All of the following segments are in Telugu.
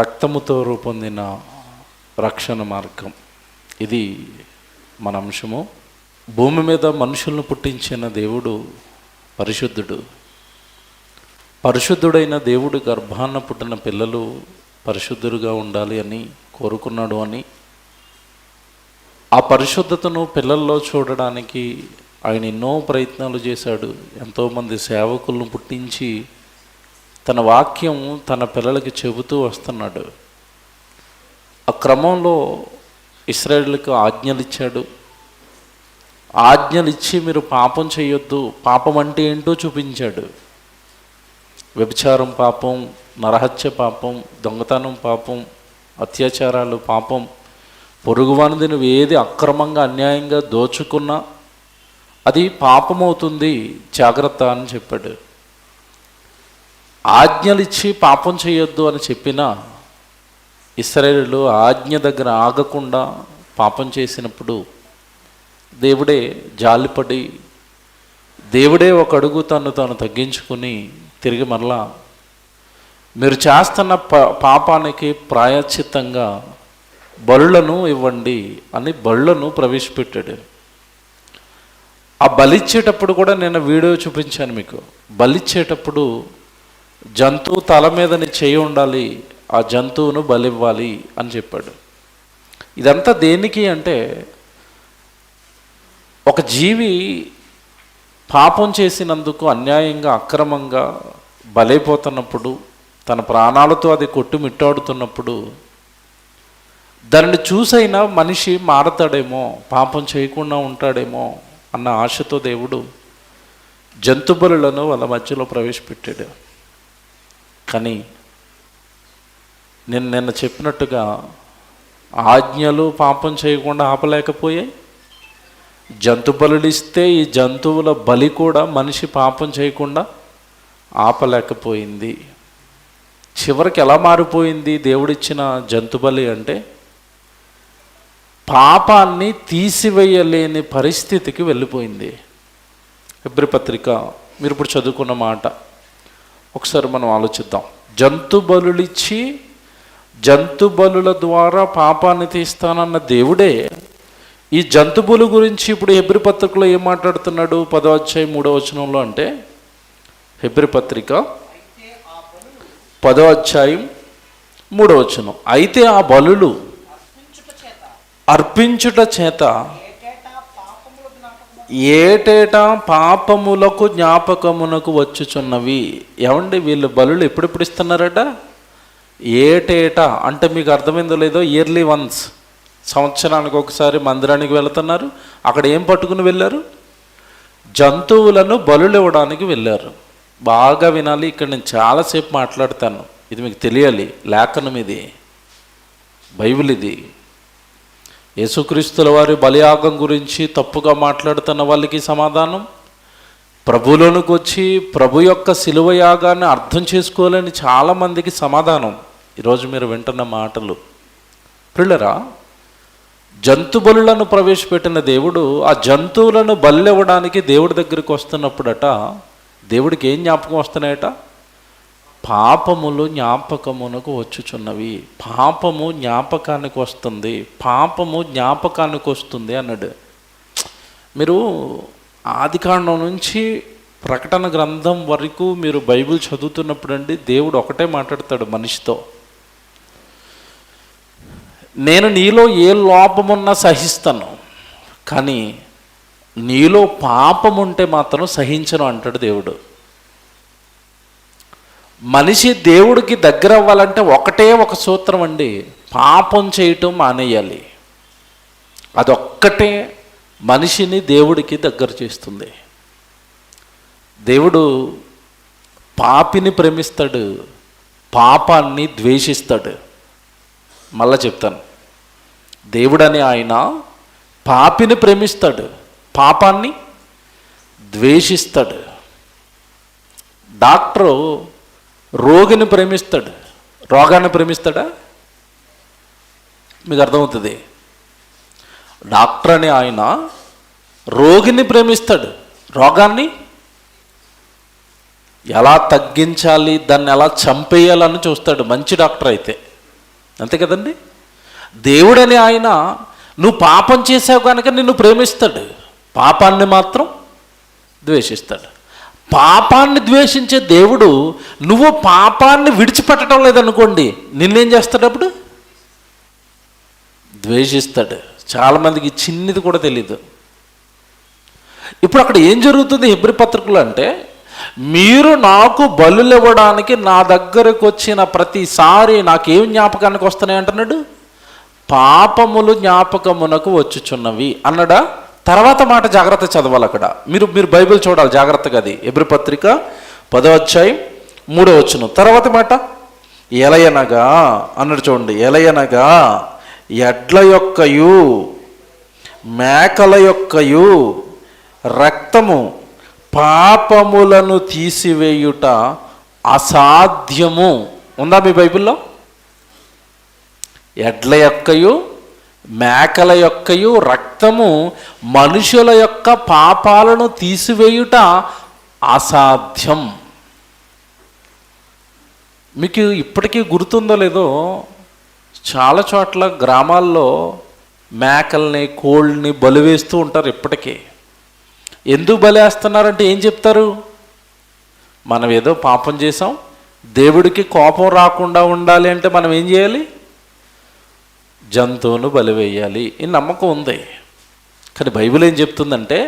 రక్తముతో రూపొందిన రక్షణ మార్గం, ఇది మన అంశము. భూమి మీద మనుషులను పుట్టించిన దేవుడు పరిశుద్ధుడు. పరిశుద్ధుడైన దేవుడు గర్భాన పుట్టిన పిల్లలు పరిశుద్ధులుగా ఉండాలి అని కోరుకున్నాడు అని, ఆ పరిశుద్ధతను పిల్లల్లో చూడడానికి ఆయన ఎన్నో ప్రయత్నాలు చేశాడు. ఎంతోమంది సేవకులను పుట్టించి తన వాక్యం తన పిల్లలకి చెబుతూ వస్తున్నాడు. ఆ క్రమంలో ఇశ్రాయేలుకు ఆజ్ఞలు ఇచ్చాడు. ఆజ్ఞలు ఇచ్చి మీరు పాపం చేయొద్దు, పాపం అంటే ఏంటో చూపించాడు. వ్యభిచారం పాపం, నరహత్య పాపం, దొంగతనం పాపం, అత్యాచారాలు పాపం, పొరుగువానిది నువ్వు ఏది అక్రమంగా అన్యాయంగా దోచుకున్నా అది పాపమవుతుంది, జాగ్రత్త అని చెప్పాడు. ఆజ్ఞలు ఇచ్చి పాపం చేయొద్దు అని చెప్పినా ఇశ్రాయేలు ఆజ్ఞ దగ్గర ఆగకుండా పాపం చేసినప్పుడు దేవుడే జాలిపడి, దేవుడే ఒక అడుగు తాను తగ్గించుకుని తిరిగి మరలా మీరు చేస్తున్న పాపానికి ప్రాయశ్చిత్తంగా బలులను ఇవ్వండి అని బలులను ప్రవేశపెట్టాడు. ఆ బలిచ్చేటప్పుడు కూడా నేను వీడియో చూపించాను మీకు. బలిచ్చేటప్పుడు జంతువు తల మీద నీ చేయి ఉండాలి, ఆ జంతువును బలివ్వాలి అని చెప్పాడు. ఇదంతా దేనికి అంటే, ఒక జీవి పాపం చేసినందుకు అన్యాయంగా అక్రమంగా బలైపోతున్నప్పుడు, తన ప్రాణాలతో అది కొట్టుమిట్టాడుతున్నప్పుడు దానిని చూసైనా మనిషి మారతాడేమో, పాపం చేయకుండా ఉంటాడేమో అన్న ఆశతో దేవుడు జంతు బలులను వాళ్ళ మధ్యలో ప్రవేశపెట్టాడు. కానీ నేను నిన్న చెప్పినట్టుగా ఆజ్ఞలు పాపం చేయకుండా ఆపలేకపోయాయి. జంతు బలులు ఇస్తే ఈ జంతువుల బలి కూడా మనిషి పాపం చేయకుండా ఆపలేకపోయింది. చివరికి ఎలా మారిపోయింది దేవుడిచ్చిన జంతు బలి అంటే, పాపాన్ని తీసివేయలేని పరిస్థితికి వెళ్ళిపోయింది. హెబ్రీ పత్రిక మీరు ఇప్పుడు చదువుకున్న మాట ఒకసారి మనం ఆలోచిద్దాం. జంతు బలులిచ్చి జంతు బలుల ద్వారా పాపాన్ని తీస్తానన్న దేవుడే ఈ జంతుబులు గురించి ఇప్పుడు హెబ్రీ పత్రికలో ఏం మాట్లాడుతున్నాడు? 10వ అధ్యాయం 3వ వచనంలో. అంటే హెబ్రీ పత్రిక 10వ అధ్యాయం 3వ వచనం, అయితే ఆ బలులు అర్పించుట చేత ఏటేటా పాపములకు జ్ఞాపకమునకు వచ్చుచున్నవి. ఏమండి, వీళ్ళు బలులు ఎప్పుడెప్పుడు ఇస్తున్నారట? ఏటేటా అంటే మీకు అర్థమైందో లేదో, ఇయర్లీ వన్స్, సంవత్సరానికి ఒకసారి మందిరానికి వెళుతున్నారు. అక్కడ ఏం పట్టుకుని వెళ్ళారు? జంతువులను బలులు ఇవ్వడానికి వెళ్ళారు. బాగా వినాలి, ఇక్కడ నేను చాలాసేపు మాట్లాడతాను, ఇది మీకు తెలియాలి. లేఖనం ఇది, బైబిల్ ఇది. యేసుక్రీస్తుల వారి బలియాగం గురించి తప్పుగా మాట్లాడుతున్న వాళ్ళకి సమాధానం, ప్రభువులోనికి వచ్చి ప్రభు యొక్క శిలువ యాగాన్ని అర్థం చేసుకోలేని చాలామందికి సమాధానం ఈరోజు మీరు వింటున్న మాటలు. పిల్లరా, జంతు బలులను ప్రవేశపెట్టిన దేవుడు ఆ జంతువులను బలివ్వడానికి దేవుడి దగ్గరికి వస్తున్నప్పుడట, దేవుడికి ఏం జ్ఞాపకం వస్తున్నాయట? పాపములు జ్ఞాపకమునకు వచ్చుచున్నవి. పాపము జ్ఞాపకానికి వస్తుంది, పాపము జ్ఞాపకానికి వస్తుంది అన్నాడు. మీరు ఆదికాండం నుంచి ప్రకటన గ్రంథం వరకు మీరు బైబిల్ చదువుతున్నప్పుడు అండి, దేవుడు ఒకటే మాట్లాడతాడు మనిషితో, నేను నీలో ఏ లోపమున్నా సహిస్తాను, కానీ నీలో పాపం ఉంటే మాత్రం సహించను అంటాడు దేవుడు. మనిషి దేవుడికి దగ్గర అవ్వాలంటే ఒకటే ఒక సూత్రం అండి, పాపం చేయటం మానేయాలి. అదొక్కటే మనిషిని దేవుడికి దగ్గర చేస్తుంది. దేవుడు పాపిని ప్రేమిస్తాడు, పాపాన్ని ద్వేషిస్తాడు. మళ్ళా చెప్తాను, దేవుడని ఆయన పాపిని ప్రేమిస్తాడు, పాపాన్ని ద్వేషిస్తాడు. డాక్టరు రోగిని ప్రేమిస్తాడు, రోగాన్ని ప్రేమిస్తాడా? మీకు అర్థమవుతుంది. డాక్టర్ అని ఆయన రోగిని ప్రేమిస్తాడు, రోగాన్ని ఎలా తగ్గించాలి, దాన్ని ఎలా చంపేయాలని చూస్తాడు. మంచి డాక్టర్ అయితే అంతే కదండి. దేవుడని ఆయన నువ్వు పాపం చేసావు కనుక నిన్ను ప్రేమిస్తాడు, పాపాన్ని మాత్రం ద్వేషిస్తాడు. పాపాన్ని ద్వేషించే దేవుడు నువ్వు పాపాన్ని విడిచిపెట్టడం లేదనుకోండి, నిన్నేం చేస్తాడు? అప్పుడు ద్వేషిస్తాడు. చాలామందికి చిన్నది కూడా తెలీదు. ఇప్పుడు అక్కడ ఏం జరుగుతుంది హెబ్రీ పత్రికలో అంటే, మీరు నాకు బలులు ఇవ్వడానికి నా దగ్గరకు వచ్చిన ప్రతిసారి నాకేం జ్ఞాపకానికి వస్తున్నాయి అంటున్నాడు? పాపములు జ్ఞాపకమునకు వచ్చుచున్నవి అన్నాడా? తర్వాత మాట జాగ్రత్త చదవాలి. అక్కడ మీరు బైబిల్ చూడాలి జాగ్రత్తగా. అది హెబ్రీ పత్రిక 10వ అధ్యాయం 3వ వచనం తర్వాత మాట, ఎలయనగా అన్నాడు చూడండి. ఎలయనగా ఎడ్ల యొక్కయు మేకల యొక్కయు రక్తము పాపములను తీసివేయుట అసాధ్యము. ఉందా మీ బైబిల్లో? ఎడ్ల యొక్కయు మేకల యొక్కయు రక్తము మనుషుల యొక్క పాపాలను తీసివేయుట అసాధ్యం. మీకు ఇప్పటికీ గుర్తుందో లేదో, చాలా చోట్ల గ్రామాల్లో మేకల్ని కోళ్ళని బలివేస్తూ ఉంటారు ఇప్పటికీ. ఎందుకు బలేస్తున్నారంటే ఏం చెప్తారు? మనం ఏదో పాపం చేసాం, దేవుడికి కోపం రాకుండా ఉండాలి అంటే మనం ఏం చేయాలి? జంతువును బలివేయాలి. ఈ నమ్మకం ఉంది. కానీ బైబిల్ ఏం చెప్తుందంటే,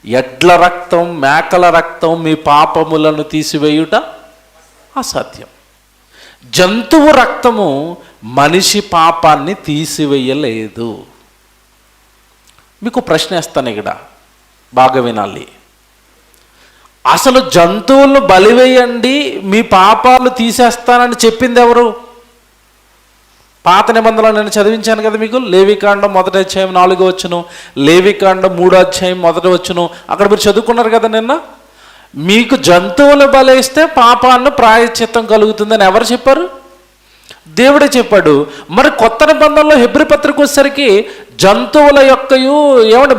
ఎడ్ల రక్తం మేకల రక్తం మీ పాపములను తీసివేయుట అసాధ్యం. జంతువు రక్తము మనిషి పాపాన్ని తీసివేయలేదు. మీకు ప్రశ్న వేస్తాను ఇక్కడ, బాగా వినాలి. అసలు జంతువులను బలివేయండి మీ పాపాలు తీసేస్తానని చెప్పింది ఎవరు? పాత నిబంధనలు నేను చదివించాను కదా మీకు. లేవికాండం 1వ అధ్యాయం 4వ వచనం, లేవికాండం 3వ అధ్యాయం 1వ వచనం, అక్కడ మీరు చదువుకున్నారు కదా నిన్న. మీకు జంతువులు బలిస్తే పాపాన్ని ప్రాయశ్చిత్తం కలుగుతుందని ఎవరు చెప్పారు? దేవుడే చెప్పాడు. మరి కొత్త నిబంధనలో హెబ్రీ పత్రిక వచ్చేసరికి జంతువుల యొక్కయు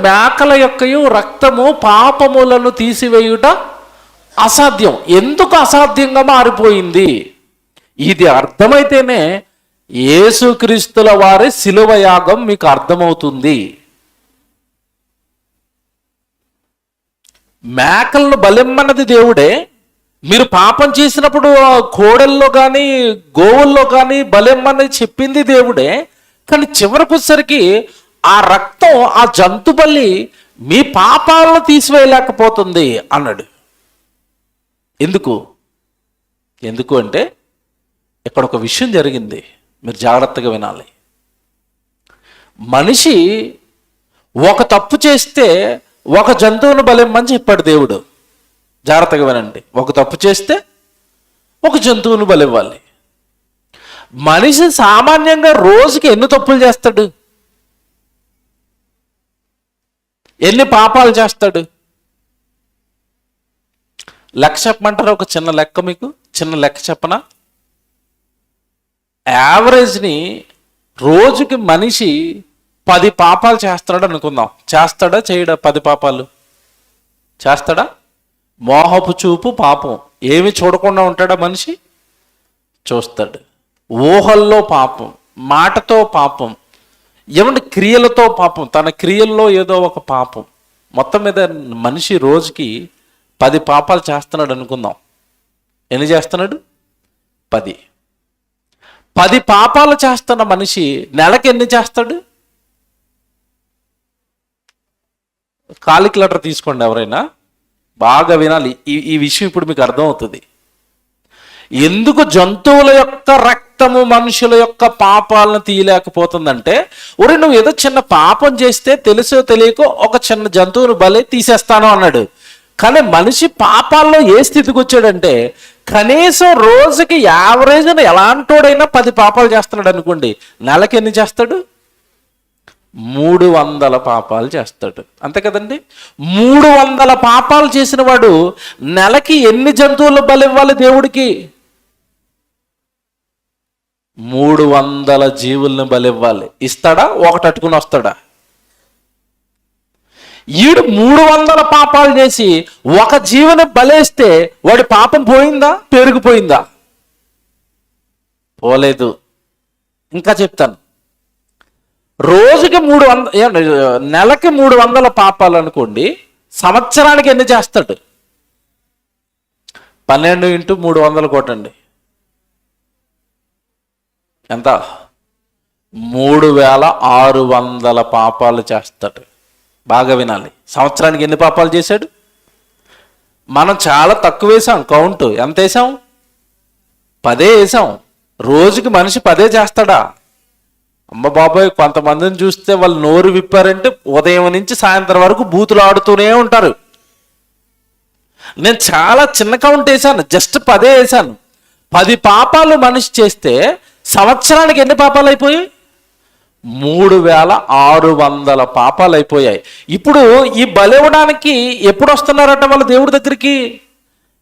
మేకల యొక్కయు రక్తము పాపములను తీసివేయుట అసాధ్యం. ఎందుకు అసాధ్యంగా మారిపోయింది? ఇది అర్థమైతేనే యేసుక్రీస్తుల వారి శిలువ యాగం మీకు అర్థమవుతుంది. మేకలను బలిమ్మన్నది దేవుడే. మీరు పాపం చేసినప్పుడు కోడల్లో కానీ గోవుల్లో కానీ బలిమ్మని చెప్పింది దేవుడే. కానీ చివరికి వచ్చేసరికి ఆ రక్తం, ఆ జంతు బలి మీ పాపాలను తీసివేయలేకపోతుంది అన్నాడు. ఎందుకు అంటే ఇక్కడ ఒక విషయం జరిగింది, మీరు జాగ్రత్తగా వినాలి. మనిషి ఒక తప్పు చేస్తే ఒక జంతువును బలిమ్మని చెప్పాడు దేవుడు. జాగ్రత్తగా వినండి. ఒక తప్పు చేస్తే ఒక జంతువును బలివ్వాలి. మనిషి సామాన్యంగా రోజుకి ఎన్ని తప్పులు చేస్తాడు? ఎన్ని పాపాలు చేస్తాడు? లెక్క చెప్పమంటారా? ఒక చిన్న లెక్క, మీకు చిన్న లెక్క చెప్పనా? యావరేజ్ని రోజుకి మనిషి 10 పాపాలు చేస్తాడు అనుకుందాం. చేస్తాడా చేయడా? 10 పాపాలు చేస్తాడా? మోహపు చూపు పాపం. ఏమి చూడకుండా ఉంటాడా మనిషి? చూస్తాడు. ఊహల్లో పాపం, మాటతో పాపం, క్రియలతో పాపం, తన క్రియల్లో ఏదో ఒక పాపం. మొత్తం మీద మనిషి రోజుకి 10 పాపాలు చేస్తున్నాడు అనుకుందాం. ఎన్ని చేస్తున్నాడు? 10. 10 పాపాలు చేస్తున్న మనిషి నెలకి ఎన్ని చేస్తాడు? కాలిక్యులేటర్ తీసుకోండి ఎవరైనా, బాగా వినాలి. ఈ విషయం ఇప్పుడు మీకు అర్థమవుతుంది. ఎందుకు జంతువుల యొక్క రక్తము మనుషుల యొక్క పాపాలను తీయలేకపోతుందంటే, నువ్వు ఏదో చిన్న పాపం చేస్తే తెలుసో తెలియకో ఒక చిన్న జంతువును బలి తీసేస్తాను అన్నాడు. కానీ మనిషి పాపాల్లో ఏ స్థితికి వచ్చాడంటే, కనీసం రోజుకి యావరేజ్న ఎలాంటోడైనా 10 పాపాలు చేస్తున్నాడు అనుకోండి, నెలకి ఎన్ని చేస్తాడు? 300 పాపాలు చేస్తాడు. అంతే కదండి. 300 పాపాలు చేసిన వాడు నెలకి ఎన్ని జంతువులు బలి ఇవ్వాలి దేవుడికి? 300 జీవుల్ని బలి ఇవ్వాలి. ఇస్తాడా? ఒకటి అట్టుకుని వస్తాడా? ఈడు 300 పాపాలు చేసి ఒక జీవుని బలేస్తే వాడి పాపం పోయిందా? పెరిగిపోయిందా? పోలేదు. ఇంకా చెప్తాను. రోజుకి 300, నెలకి 300 పాపాలు అనుకోండి, సంవత్సరానికి ఎన్ని చేస్తాడు? 12 × 300 కొట్టండి, ఎంత? 3600 పాపాలు చేస్తాడు. బాగా వినాలి. సంవత్సరానికి ఎన్ని పాపాలు చేశాడు? మనం చాలా తక్కువ వేసాం కౌంట్. ఎంత వేసాం? 10 వేసాం. రోజుకి మనిషి 10 చేస్తాడా? అమ్మ బాబాయ్, కొంతమందిని చూస్తే వాళ్ళు నోరు విప్పారంటే ఉదయం నుంచి సాయంత్రం వరకు బూతులు ఆడుతూనే ఉంటారు. నేను చాలా చిన్న కౌంట్ వేసాను, జస్ట్ 10 వేసాను. 10 పాపాలు మనిషి చేస్తే సంవత్సరానికి ఎన్ని పాపాలు అయిపోయాయి? 3600 పాపాలు అయిపోయాయి. ఇప్పుడు ఈ బలివ్వడానికి ఎప్పుడు వస్తున్నారట వాళ్ళు దేవుడి దగ్గరికి?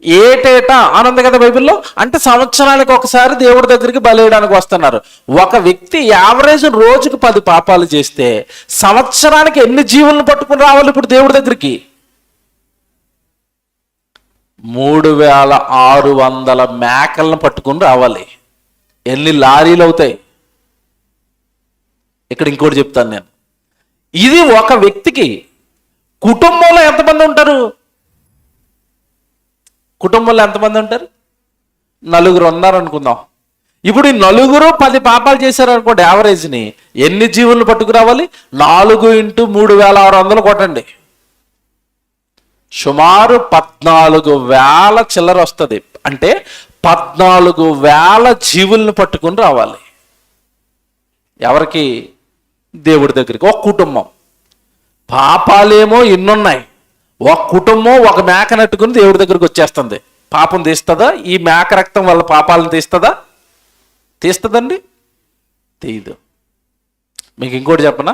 ఏటేటా ఆనంద కదా బైబిల్లో. అంటే సంవత్సరానికి ఒకసారి దేవుడి దగ్గరికి బలివ్వడానికి వస్తున్నారు. ఒక వ్యక్తి యావరేజ్ రోజుకు 10 పాపాలు చేస్తే సంవత్సరానికి ఎన్ని జీవులను పట్టుకుని రావాలి ఇప్పుడు దేవుడి దగ్గరికి? 3600 మేకలను పట్టుకుని రావాలి. ఎన్ని లారీలు అవుతాయి? ఇక్కడ ఇంకోటి చెప్తాను నేను. ఇది ఒక వ్యక్తికి. కుటుంబంలో ఎంతమంది ఉంటారు? కుటుంబంలో ఎంతమంది ఉంటారు? 4 ఉన్నారు అనుకుందాం. ఇప్పుడు ఈ 4 10 పాపాలు చేశారు అనుకోండి, యావరేజ్ని ఎన్ని జీవులను పట్టుకురావాలి? 4 × 3600 కొట్టండి, సుమారు 14,000 చిల్లర వస్తుంది. అంటే 14,000 జీవులను పట్టుకుని రావాలి. ఎవరికి? దేవుడి దగ్గరికి. ఒక కుటుంబం. పాపాలేమో ఎన్నున్నాయి, ఒక కుటుంబం ఒక మేక నట్టుకుని దేవుడి దగ్గరికి వచ్చేస్తుంది. పాపం తీస్తుందా? ఈ మేక రక్తం వల్ల పాపాలను తీస్తుందా? తీస్తుందండి? తీయదు. మీకు ఇంకోటి చెప్పనా?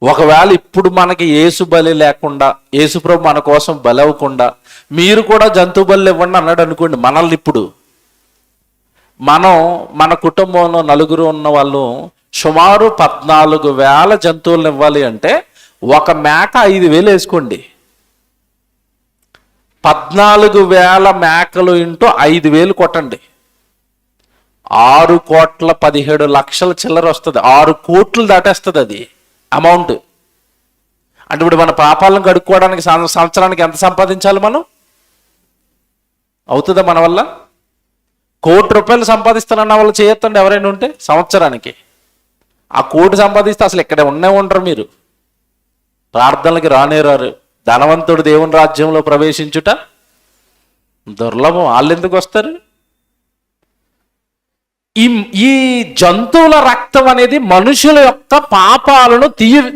ఒకవేళ ఇప్పుడు మనకి యేసు బలి లేకుండా, యేసుప్రభు మన కోసం బలి అవ్వకుండా మీరు కూడా జంతు బలి ఇవ్వండి అన్నాడు అనుకోండి, మనల్ని ఇప్పుడు మన కుటుంబంలో 4 ఉన్న వాళ్ళు సుమారు 14,000 జంతువులను ఇవ్వాలి అంటే ఒక మేక 5,000 వేసుకోండి. 14,000 మేకలు × 5,000 కొట్టండి, 6,17,00,000 చిల్లర వస్తుంది. 6 కోట్లు దాటేస్తుంది అది అమౌంట్. అంటే ఇప్పుడు మన పాపాలను కడుక్కోవడానికి సంవత్సరానికి ఎంత సంపాదించాలి మనం? అవుతుందా మన వల్ల? ₹1 కోటి సంపాదిస్తానన్న వాళ్ళు చేయొద్దండి ఎవరైనా ఉంటే సంవత్సరానికి. ఆ 1 కోటి సంపాదిస్తే అసలు ఇక్కడే ఉండరు మీరు, ప్రార్థనలకి రారు. ధనవంతుడు దేవుని రాజ్యంలో ప్రవేశించుట దుర్లభం. వాళ్ళు ఎందుకు వస్తారు? ఈ జంతువుల రక్తం అనేది మనుషుల యొక్క పాపాలను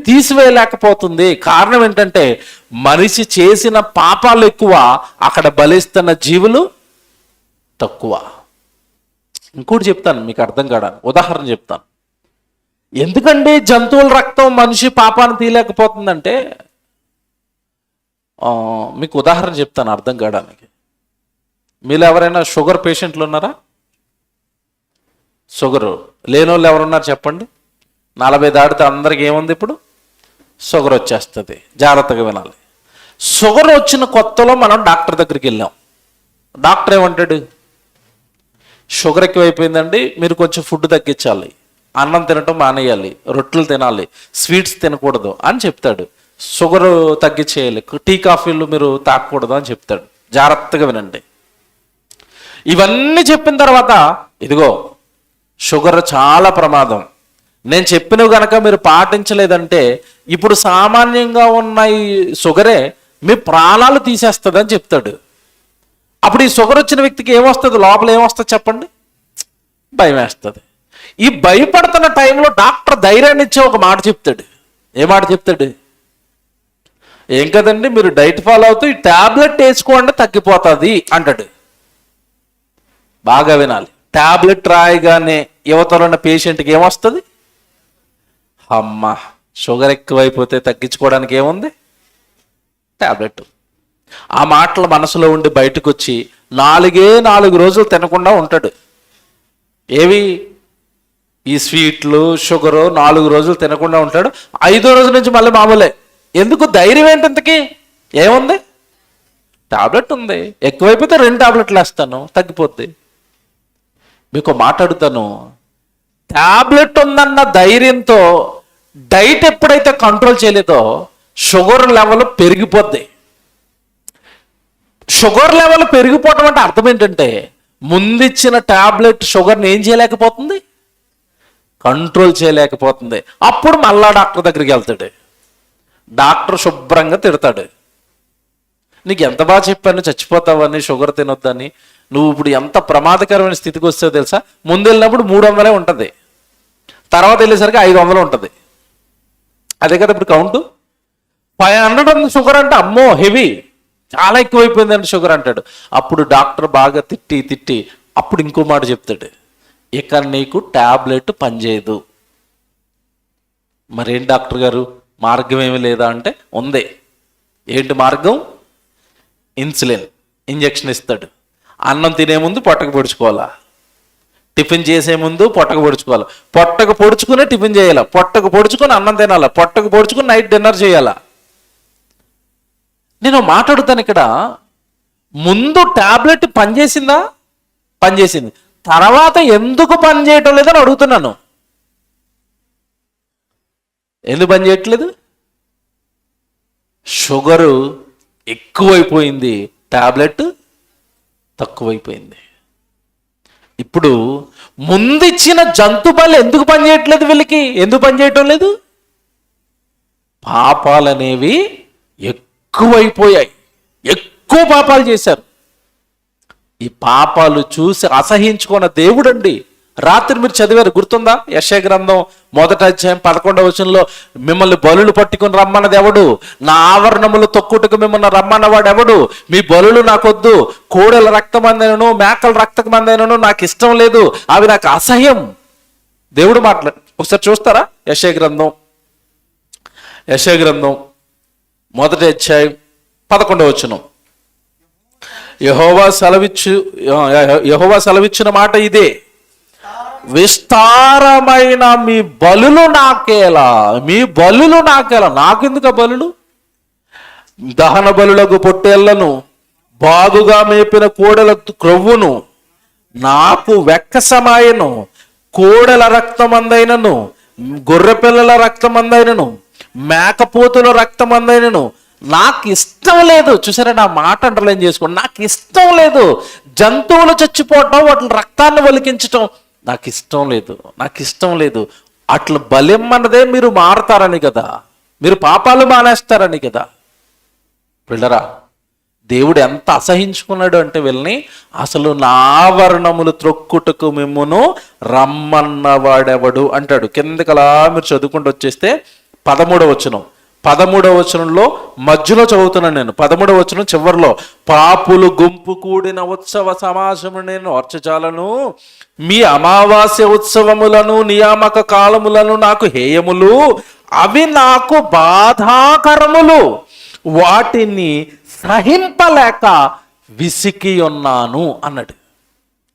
తీసివేయలేకపోతుంది. కారణం ఏంటంటే మనిషి చేసిన పాపాలు ఎక్కువ, అక్కడ బలిస్తున్న జీవులు తక్కువ. ఇంకోటి చెప్తాను మీకు అర్థం కావడానికి, ఉదాహరణ చెప్తాను. ఎందుకండి జంతువుల రక్తం మనిషి పాపాన్ని తీయలేకపోతుందంటే మీకు ఉదాహరణ చెప్తాను అర్థం కావడానికి. మీరు ఎవరైనా షుగర్ పేషెంట్లు ఉన్నారా? షుగరు లేని వాళ్ళు ఎవరున్నారు చెప్పండి? 40 దాటితే అందరికి ఏముంది ఇప్పుడు? షుగర్ వచ్చేస్తుంది. జాగ్రత్తగా వినాలి. షుగర్ వచ్చిన కొత్తలో మనం డాక్టర్ దగ్గరికి వెళ్ళాం. డాక్టర్ ఏమంటాడు? షుగర్ ఎక్కువైపోయిందండి, మీరు కొంచెం ఫుడ్ తగ్గించాలి, అన్నం తినటం మానేయాలి, రొట్టెలు తినాలి, స్వీట్స్ తినకూడదు అని చెప్తాడు. షుగర్ తగ్గించేయాలి, టీ కాఫీలు మీరు తాగకూడదు అని చెప్తాడు. జాగ్రత్తగా వినండి. ఇవన్నీ చెప్పిన తర్వాత ఇదిగో షుగర్ చాలా ప్రమాదం, నేను చెప్పినవి కనుక మీరు పాటించలేదంటే ఇప్పుడు సామాన్యంగా ఉన్న ఈ షుగరే మీ ప్రాణాలు తీసేస్తుంది అని చెప్తాడు. అప్పుడు ఈ షుగర్ వచ్చిన వ్యక్తికి ఏమొస్తుంది? లోపల ఏమొస్తుంది చెప్పండి? భయం వేస్తుంది. ఈ భయపడుతున్న టైంలో డాక్టర్ ధైర్యాన్ని ఇచ్చే ఒక మాట చెప్తాడు. ఏ మాట చెప్తాడు? ఏం కదండి, మీరు డైట్ ఫాలో అవుతూ ఈ ట్యాబ్లెట్ వేసుకోండి తగ్గిపోతుంది అంటాడు. బాగా వినాలి. ట్యాబ్లెట్ రాయగానే యువతలో ఉన్న పేషెంట్కి ఏమొస్తుంది? అమ్మ, షుగర్ ఎక్కువైపోతే తగ్గించుకోవడానికి ఏముంది? ట్యాబ్లెట్. ఆ మాటలు మనసులో ఉండి బయటకు వచ్చి 4 రోజులు తినకుండా ఉంటాడు. ఏవి? ఈ స్వీట్లు, షుగరు 4 రోజులు తినకుండా ఉంటాడు. 5వ రోజు నుంచి మళ్ళీ మామూలే. ఎందుకు? ధైర్యం ఏంటంతకి? ఏముంది? టాబ్లెట్ ఉంది. ఎక్కువైపోతే 2 టాబ్లెట్లు వేస్తాను, తగ్గిపోద్ది. మీకు మాట్లాడుతాను. ట్యాబ్లెట్ ఉందన్న ధైర్యంతో డైట్ ఎప్పుడైతే కంట్రోల్ చేయలేదో షుగర్ లెవెల్ పెరిగిపోద్ది. షుగర్ లెవెల్ పెరిగిపోవటం అంటే అర్థం ఏంటంటే ముందిచ్చిన ట్యాబ్లెట్ షుగర్ని ఏం చేయలేకపోతుంది, కంట్రోల్ చేయలేకపోతుంది. అప్పుడు మళ్ళా డాక్టర్ దగ్గరికి వెళ్తాడు. డాక్టర్ శుభ్రంగా తిడతాడు, నీకు ఎంత బాగా చెప్పాను చచ్చిపోతావని, షుగర్ తినొద్దని, నువ్వు ఇప్పుడు ఎంత ప్రమాదకరమైన స్థితికి వస్తావో తెలుసా, ముందు వెళ్ళినప్పుడు 300 ఉంటుంది, తర్వాత వెళ్ళేసరికి 500 ఉంటుంది. అదే కదా ఇప్పుడు కౌంటు. 500 ఉంది షుగర్ అంటే అమ్మో హెవీ, చాలా ఎక్కువైపోయిందండి షుగర్ అంటాడు. అప్పుడు డాక్టర్ బాగా తిట్టి అప్పుడు ఇంకో మాట చెప్తాడు, ఇక నీకు ట్యాబ్లెట్ పనిచేయదు. మరేం డాక్టర్ గారు మార్గం ఏమీ లేదా అంటే ఉంది. ఏంటి మార్గం? ఇన్సులిన్ ఇంజెక్షన్ ఇస్తాడు. అన్నం తినే ముందు పొట్టకు పొడుచుకోవాలా, టిఫిన్ చేసే ముందు పొట్టకు పొడుచుకోవాలి, పొట్టకు పొడుచుకునే టిఫిన్ చేయాలా, పొట్టకు పొడుచుకొని అన్నం తినాలా, పొట్టకు పొడుచుకుని నైట్ డిన్నర్ చేయాలా. నేను మాట్లాడుతాను ఇక్కడ, ముందు ట్యాబ్లెట్ పనిచేసిందా? పనిచేసింది. తర్వాత ఎందుకు పని చేయటం లేదని అడుగుతున్నాను. ఎందుకు పని చేయట్లేదు? షుగరు ఎక్కువైపోయింది, ట్యాబ్లెట్ తక్కువైపోయింది. ఇప్పుడు ముందిచ్చిన జంతుబలు ఎందుకు పనిచేయట్లేదు వీళ్ళకి? ఎందుకు పనిచేయటం లేదు? పాపాలనేవి ఎక్కువైపోయాయి, ఎక్కువ పాపాలు చేశారు. ఈ పాపాలు చూసి అసహించుకున్న దేవుడండి. రాత్రి మీరు చదివారు, గుర్తుందా? యెషయా గ్రంథం 1వ అధ్యాయం 11వ వచనంలో, మిమ్మల్ని బలులు పట్టుకుని రమ్మన్నది ఎవడు, నా ఆవరణములు తొక్కుటకు మిమ్మల్ని రమ్మన్నవాడు ఎవడు, మీ బలులు నాకొద్దు, కోడెల రక్తమందైనను మేకల రక్తమందైనను నాకు ఇష్టం లేదు, అవి నాకు అసహ్యం. దేవుడు మాట్లాడు, ఒకసారి చూస్తారా? యెషయా గ్రంథం 1వ అధ్యాయం 11వ వచనం. యెహోవా సెలవిచ్చిన మాట ఇదే, విస్తారమైన మీ బలులు నాకేలా, మీ బలులు నాకేలా. నాకెందుకు ఆ బలులు? దహన బలులకు పొట్టేళ్లను, బాగుగా మేపిన కోడెల క్రొవ్వును నాకు వెక్కసమాయను, కోడెల రక్తమందైనను, గొర్రె పిల్లల రక్తమందైనను, మేకపోతుల రక్తమందైనను నాకు ఇష్టం లేదు. చూసారా, నా మాట అండర్లైన్ చేసుకోండి. నాకు ఇష్టం లేదు. జంతువులు చచ్చిపోవటం, వాటి రక్తాన్ని ఒలికించటం నాకు ఇష్టం లేదు, నాకు ఇష్టం లేదు. అట్లా బలిమ్మన్నదే మీరు మారతారని కదా, మీరు పాపాలు మానేస్తారని కదా. పిల్లరా, దేవుడు ఎంత అసహించుకున్నాడు అంటే వీళ్ళని, అసలు నా ఆవరణములు త్రొక్కుటకు మిమ్మును రమ్మన్నవాడెవడు అంటాడు. కిందకలా మీరు చదువుకుంటూ వచ్చేస్తే 13వ వచనం, 13వ వచనంలో మధ్యలో చదువుతున్నాను నేను. 13వ వచనం చివరిలో, పాపులు గుంపు కూడిన ఉత్సవ సమాజము నేను అర్చజాలను, మీ అమావాస్య ఉత్సవములను నియామక కాలములను నాకు హేయములు, అవి నాకు బాధాకరములు, వాటిని సహింపలేక విసికి ఉన్నాను అన్నాడు.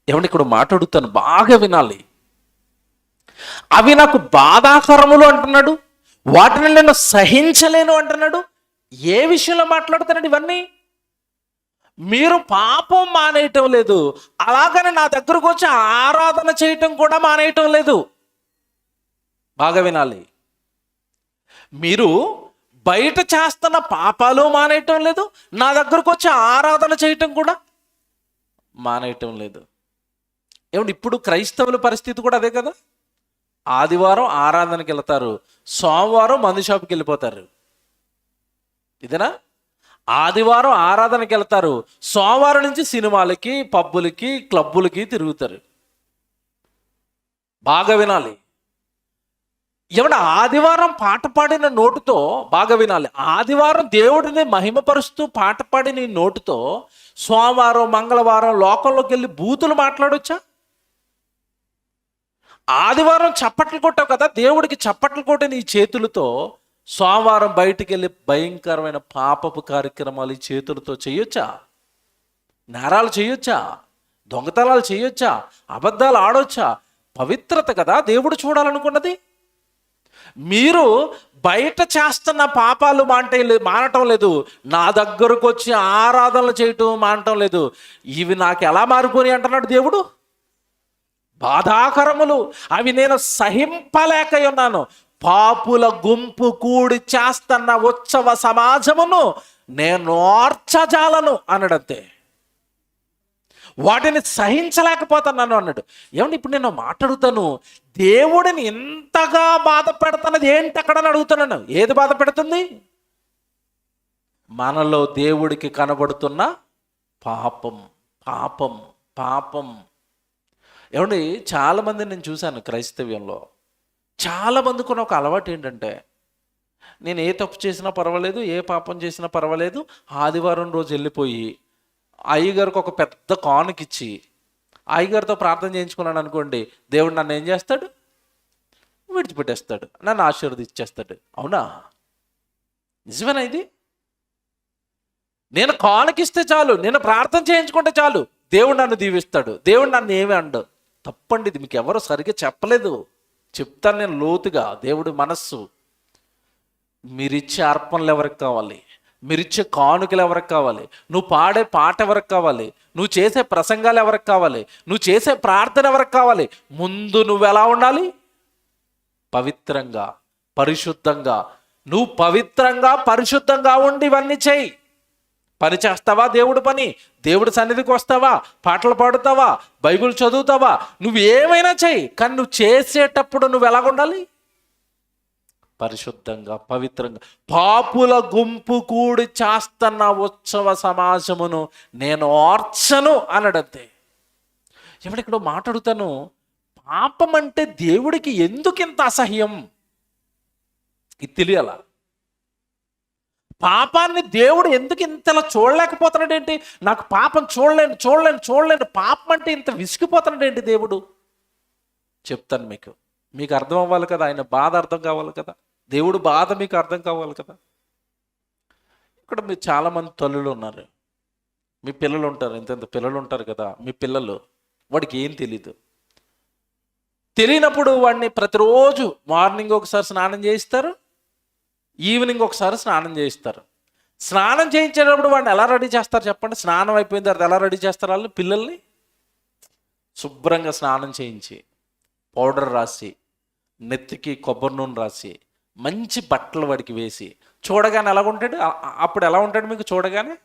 ఏమంటే ఇక్కడ మాట్లాడుతాను, బాగా వినాలి. అవి నాకు బాధాకరములు అంటున్నాడు, వాటిని నేను సహించలేను అంటున్నాడు. ఏ విషయంలో మాట్లాడుతున్నాడు ఇవన్నీ? మీరు పాపం మానేయటం లేదు, అలాగని నా దగ్గరకు వచ్చి ఆరాధన చేయటం కూడా మానేయటం లేదు. బాగా వినాలి. మీరు బయట చేస్తున్న పాపాలు మానేయటం లేదు, నా దగ్గరకు వచ్చి ఆరాధన చేయటం కూడా మానేయటం లేదు. ఏమంటే ఇప్పుడు క్రైస్తవుల పరిస్థితి కూడా అదే కదా. ఆదివారం ఆరాధనకి వెళ్తారు, సోమవారం మందు షాపుకి వెళ్ళిపోతారు. ఇదేనా? ఆదివారం ఆరాధనకి వెళ్తారు, సోమవారం నుంచి సినిమాలకి, పబ్బులకి, క్లబ్బులకి తిరుగుతారు. బాగా వినాలి. ఏమంటే ఆదివారం పాట పాడిన నోటుతో, బాగా వినాలి, ఆదివారం దేవుడిని మహిమపరుస్తూ పాట పాడిన నోటుతో సోమవారం మంగళవారం లోకంలోకి వెళ్ళి బూతులు మాట్లాడొచ్చా? ఆదివారం చప్పట్లు కొట్టావు కదా, దేవుడికి చప్పట్లు కొట్టిన ఈ చేతులతో సోమవారం బయటికి వెళ్ళి భయంకరమైన పాపపు కార్యక్రమాలు ఈ చేతులతో చేయొచ్చా? నేరాలు చేయొచ్చా? దొంగతనాలు చేయొచ్చా? అబద్ధాలు ఆడొచ్చా? పవిత్రత కదా దేవుడు చూడాలనుకున్నది. మీరు బయట చేస్తున్న పాపాలు మానటం లేదు, నా దగ్గరకు వచ్చి ఆరాధనలు చేయటం మానటం లేదు. ఇవి నాకు ఎలా మారిపోయి అంటున్నాడు దేవుడు. బాధాకరములు, అవి నేను సహింపలేక ఉన్నాను. పాపుల గుంపు కూడి చేస్తున్న ఉత్సవ సమాజమును నేను ఓర్చజాలను అన్నాడంతే. వాటిని సహించలేకపోతున్నాను అన్నాడు. ఏమంటే ఇప్పుడు నేను మాట్లాడుతాను, దేవుడిని ఇంతగా బాధ పెడుతున్నది ఏంటి అక్కడ అని అడుగుతున్నాను. ఏది బాధ పెడుతుంది? మనలో దేవుడికి కనబడుతున్న పాపం పాపం పాపం. ఏమండి, చాలామంది నేను చూశాను క్రైస్తవ్యంలో, చాలామందికి ఒక అలవాటు ఏంటంటే, నేను ఏ తప్పు చేసినా పర్వాలేదు, ఏ పాపం చేసినా పర్వాలేదు, ఆదివారం రోజు వెళ్ళిపోయి అయ్యగారికి ఒక పెద్ద కానుకిచ్చి అయ్యగారితో ప్రార్థన చేయించుకున్నాను అనుకోండి, దేవుడు నన్ను ఏం చేస్తాడు? విడిచిపెట్టేస్తాడు, నన్ను ఆశీర్వదించేస్తాడు. అవునా? నిజమేనా ఇది? నేను కానుకిస్తే చాలు, నేను ప్రార్థన చేయించుకుంటే చాలు, దేవుడు నన్ను దీవిస్తాడు, దేవుడు నన్ను ఏమి అండు. తప్పండి ఇది. మీకు ఎవరో సరిగ్గా చెప్పలేదు, చెప్తాను నేను లోతుగా. దేవుడి మనస్సు, మీరిచ్చే అర్పణలు ఎవరికి కావాలి? మీరిచ్చే కానుకలు ఎవరికి కావాలి? నువ్వు పాడే పాట ఎవరికి కావాలి? నువ్వు చేసే ప్రసంగాలు ఎవరికి కావాలి? నువ్వు చేసే ప్రార్థన ఎవరికి కావాలి? ముందు నువ్వు ఎలా ఉండాలి? పవిత్రంగా, పరిశుద్ధంగా. నువ్వు పవిత్రంగా పరిశుద్ధంగా ఉండి ఇవన్నీ చేయి. పని చేస్తావా? దేవుడి పని, దేవుడి సన్నిధికి వస్తావా, పాటలు పాడుతావా, బైబిల్ చదువుతావా, నువ్వు ఏమైనా చెయ్యి, కానీ నువ్వు చేసేటప్పుడు నువ్వు ఎలాగ ఉండాలి? పరిశుద్ధంగా, పవిత్రంగా. పాపుల గుంపు కూడి చేస్తున్న ఉత్సవ సమాజమును నేను ఓర్చను అన్నాడంతే. ఇక్కడ మాట్లాడుతాను, పాపం అంటే దేవుడికి ఎందుకు ఇంత అసహ్యం ఇది తెలియాల. పాపాన్ని దేవుడు ఎందుకు ఇంతలా చూడలేకపోతున్నాడు ఏంటి? నాకు పాపం చూడలేను పాపం అంటే ఇంత విసిగిపోతున్నాడు ఏంటి దేవుడు? చెప్తాను మీకు, మీకు అర్థం అవ్వాలి కదా, ఆయన బాధ అర్థం కావాలి కదా, దేవుడు బాధ మీకు అర్థం కావాలి కదా. ఇక్కడ మీరు చాలామంది తల్లులు ఉన్నారు, మీ పిల్లలు ఉంటారు, ఇంత పిల్లలు ఉంటారు కదా, మీ పిల్లలు, వాడికి ఏం తెలీదు. తెలియనప్పుడు వాడిని ప్రతిరోజు మార్నింగ్ ఒకసారి స్నానం చేయిస్తారు, ఈవినింగ్ ఒకసారి స్నానం చేయిస్తారు. స్నానం చేయించేటప్పుడు వాడిని ఎలా రెడీ చేస్తారు చెప్పండి? స్నానం అయిపోయిన తర్వాత ఎలా రెడీ చేస్తారు వాళ్ళు పిల్లల్ని? శుభ్రంగా స్నానం చేయించి, పౌడర్ రాసి, నెత్తికి కొబ్బరి నూనె రాసి, మంచి బట్టలు వాడికి వేసి, చూడగానే ఎలా ఉంటాడు? అప్పుడు ఎలా ఉంటాడు మీకు? చూడగానే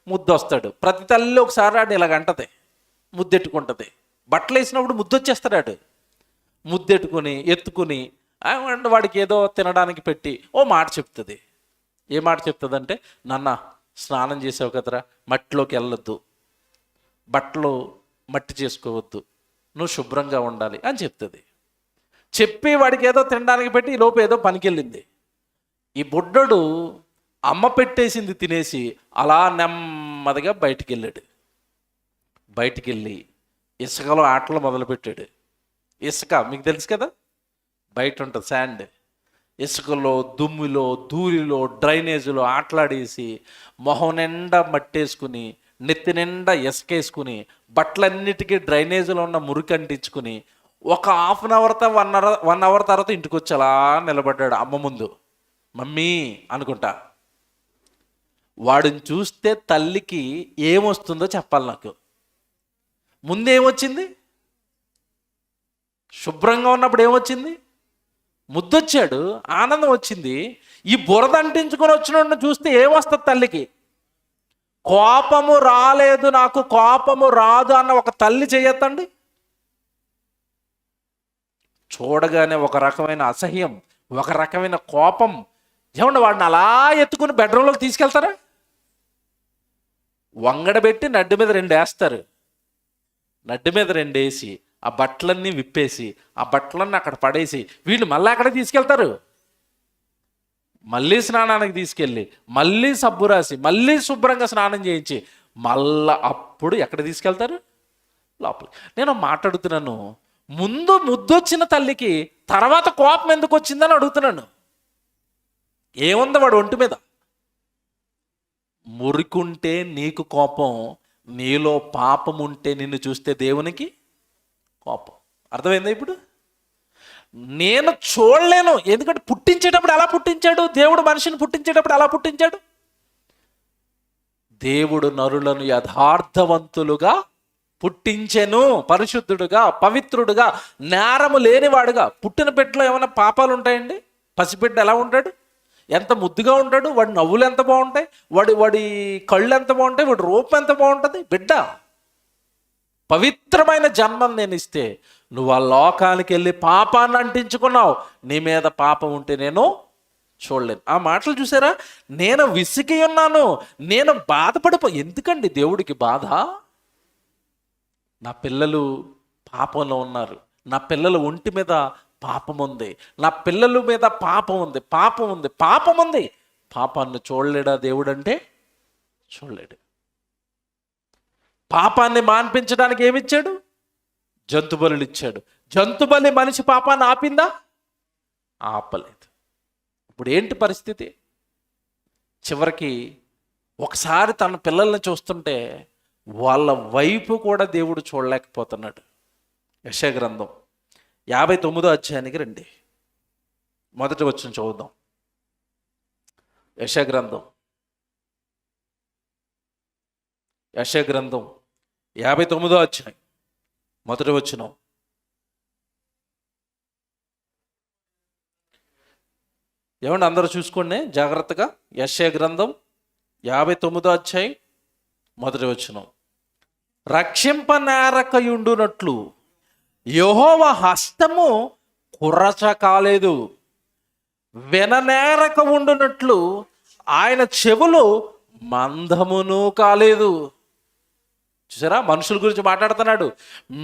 ముద్దు వస్తాడు. ప్రతి తల్లి ఒకసారి ఆడు ఇలాగంటది, ముద్దెట్టుకుంటుంది. బట్టలు వేసినప్పుడు ముద్దు వచ్చేస్తాడు. ముద్దెట్టుకుని ఎత్తుకుని వాడికి ఏదో తినడానికి పెట్టి ఓ మాట చెప్తుంది. ఏ మాట చెప్తుంది అంటే, నాన్న స్నానం చేసావు కదరా, మట్టిలోకి వెళ్ళొద్దు, బట్టలు మట్టి చేసుకోవద్దు, నువ్వు శుభ్రంగా ఉండాలి అని చెప్తుంది. చెప్పి వాడికి ఏదో తినడానికి పెట్టి ఈ లోపు ఏదో పనికెళ్ళింది. ఈ బుడ్డడు అమ్మ పెట్టేసింది తినేసి అలా నెమ్మదిగా బయటికి వెళ్ళాడు. బయటికి వెళ్ళి ఇసుకలో ఆటలు మొదలుపెట్టాడు. ఇసుక మీకు తెలుసు కదా, బయట ఉంటుంది శాండ్. ఇసుకలో, దుమ్ములో, ధూళిలో, డ్రైనేజీలో ఆటలాడేసి మొహం నిండా మట్టేసుకుని, నెత్తి నిండా ఇసుకేసుకుని, బట్టలన్నిటికీ డ్రైనేజీలో ఉన్న మురికి అంటించుకుని ఒక హాఫ్ అన్ అవర్ 1 అవర్ తర్వాత ఇంటికి వచ్చి అలా నిలబడ్డాడు అమ్మ ముందు. మమ్మీ అనుకుంటా. వాడిని చూస్తే తల్లికి ఏమొస్తుందో చెప్పాలి నాకు. ముందేమొచ్చింది? శుభ్రంగా ఉన్నప్పుడు ఏమొచ్చింది? ముద్దొచ్చాడు, ఆనందం వచ్చింది. ఈ బురద అంటించుకొని వచ్చిన చూస్తే ఏమొస్తుంది తల్లికి? కోపము రాలేదు, నాకు కోపము రాదు అన్న ఒక తల్లి చేయొద్దండి. చూడగానే ఒక రకమైన అసహ్యం, ఒక రకమైన కోపం. ఏమన్నా వాడిని అలా ఎత్తుకుని బెడ్రూమ్లోకి తీసుకెళ్తారా? వంగడబెట్టి నడ్డి మీద 2 వేస్తారు. నడ్డి మీద 2 వేసి ఆ బట్టలన్నీ విప్పేసి ఆ బట్టలన్నీ అక్కడ పడేసి వీళ్ళు మళ్ళీ అక్కడ తీసుకెళ్తారు. మళ్ళీ స్నానానికి తీసుకెళ్ళి, మళ్ళీ సబ్బు రాసి, మళ్ళీ శుభ్రంగా స్నానం చేయించి మళ్ళా అప్పుడు ఎక్కడ తీసుకెళ్తారు? లోపల. నేను మాట్లాడుతున్నాను, ముందు ముద్దొచ్చిన తల్లికి తర్వాత కోపం ఎందుకు వచ్చిందని అడుగుతున్నాను. ఏముంది వాడు ఒంటి మీద? మురికుంటే నీకు కోపం, నీలో పాపం ఉంటే నిన్ను చూస్తే దేవునికి కోపం. అర్థమైందా ఇప్పుడు? నేను చూడలేను, ఎందుకంటే పుట్టించేటప్పుడు ఎలా పుట్టించాడు దేవుడు? మనిషిని పుట్టించేటప్పుడు ఎలా పుట్టించాడు? దేవుడు నరులను యథార్థవంతులుగా పుట్టించెను పరిశుద్ధుడుగా, పవిత్రుడుగా, నేరము లేనివాడుగా. పుట్టిన బిడ్డలో ఏమైనా పాపాలు ఉంటాయండి? పసిబిడ్డ ఎలా ఉంటాడు? ఎంత ముద్దుగా ఉంటాడు, వాడి నవ్వులు ఎంత బాగుంటాయి, వాడి కళ్ళు ఎంత బాగుంటాయి, వాడి రూపం ఎంత బాగుంటుంది. బిడ్డ పవిత్రమైన జన్మం నేను ఇస్తే నువ్వు ఆ లోకానికి వెళ్ళి పాపాన్ని అంటించుకున్నావు. నీ మీద పాపం ఉంటే నేను చూడలేను. ఆ మాటలు చూసారా? నేను విసిగి ఉన్నాను, నేను ఎందుకండి దేవుడికి బాధ? నా పిల్లలు పాపంలో ఉన్నారు, నా పిల్లల ఒంటి మీద పాపం ఉంది, నా పిల్లల మీద పాపం ఉంది. పాపాన్ని చూడలేడా దేవుడు అంటే? చూడలేడు. పాపాన్ని మాన్పించడానికి ఏమిచ్చాడు? జంతు బలులు ఇచ్చాడు. జంతు బలి మనిషి పాపాన్ని ఆపిందా? ఆపలేదు. ఇప్పుడు ఏంటి పరిస్థితి? చివరికి ఒకసారి తన పిల్లల్ని చూస్తుంటే వాళ్ళ వైపు కూడా దేవుడు చూడలేకపోతున్నాడు. యెషయా గ్రంథం 59వ అధ్యాయానికి రండి, మొదటి వచనం చదువుదాం. యెషయా గ్రంథం 59వ అధ్యాయం మొదటి వచనం. ఏమండి అందరూ చూసుకోండి జాగ్రత్తగా. యెషయా గ్రంథం 59వ అధ్యాయం మొదటి వచనం. రక్షింపనేరకయుండునట్లు యెహోవా హస్తము కుర్రచ కాలేదు, విననేరక ఉండునట్లు ఆయన చెవులు మందమును కాలేదు. చూసారా? మనుషుల గురించి మాట్లాడుతున్నాడు.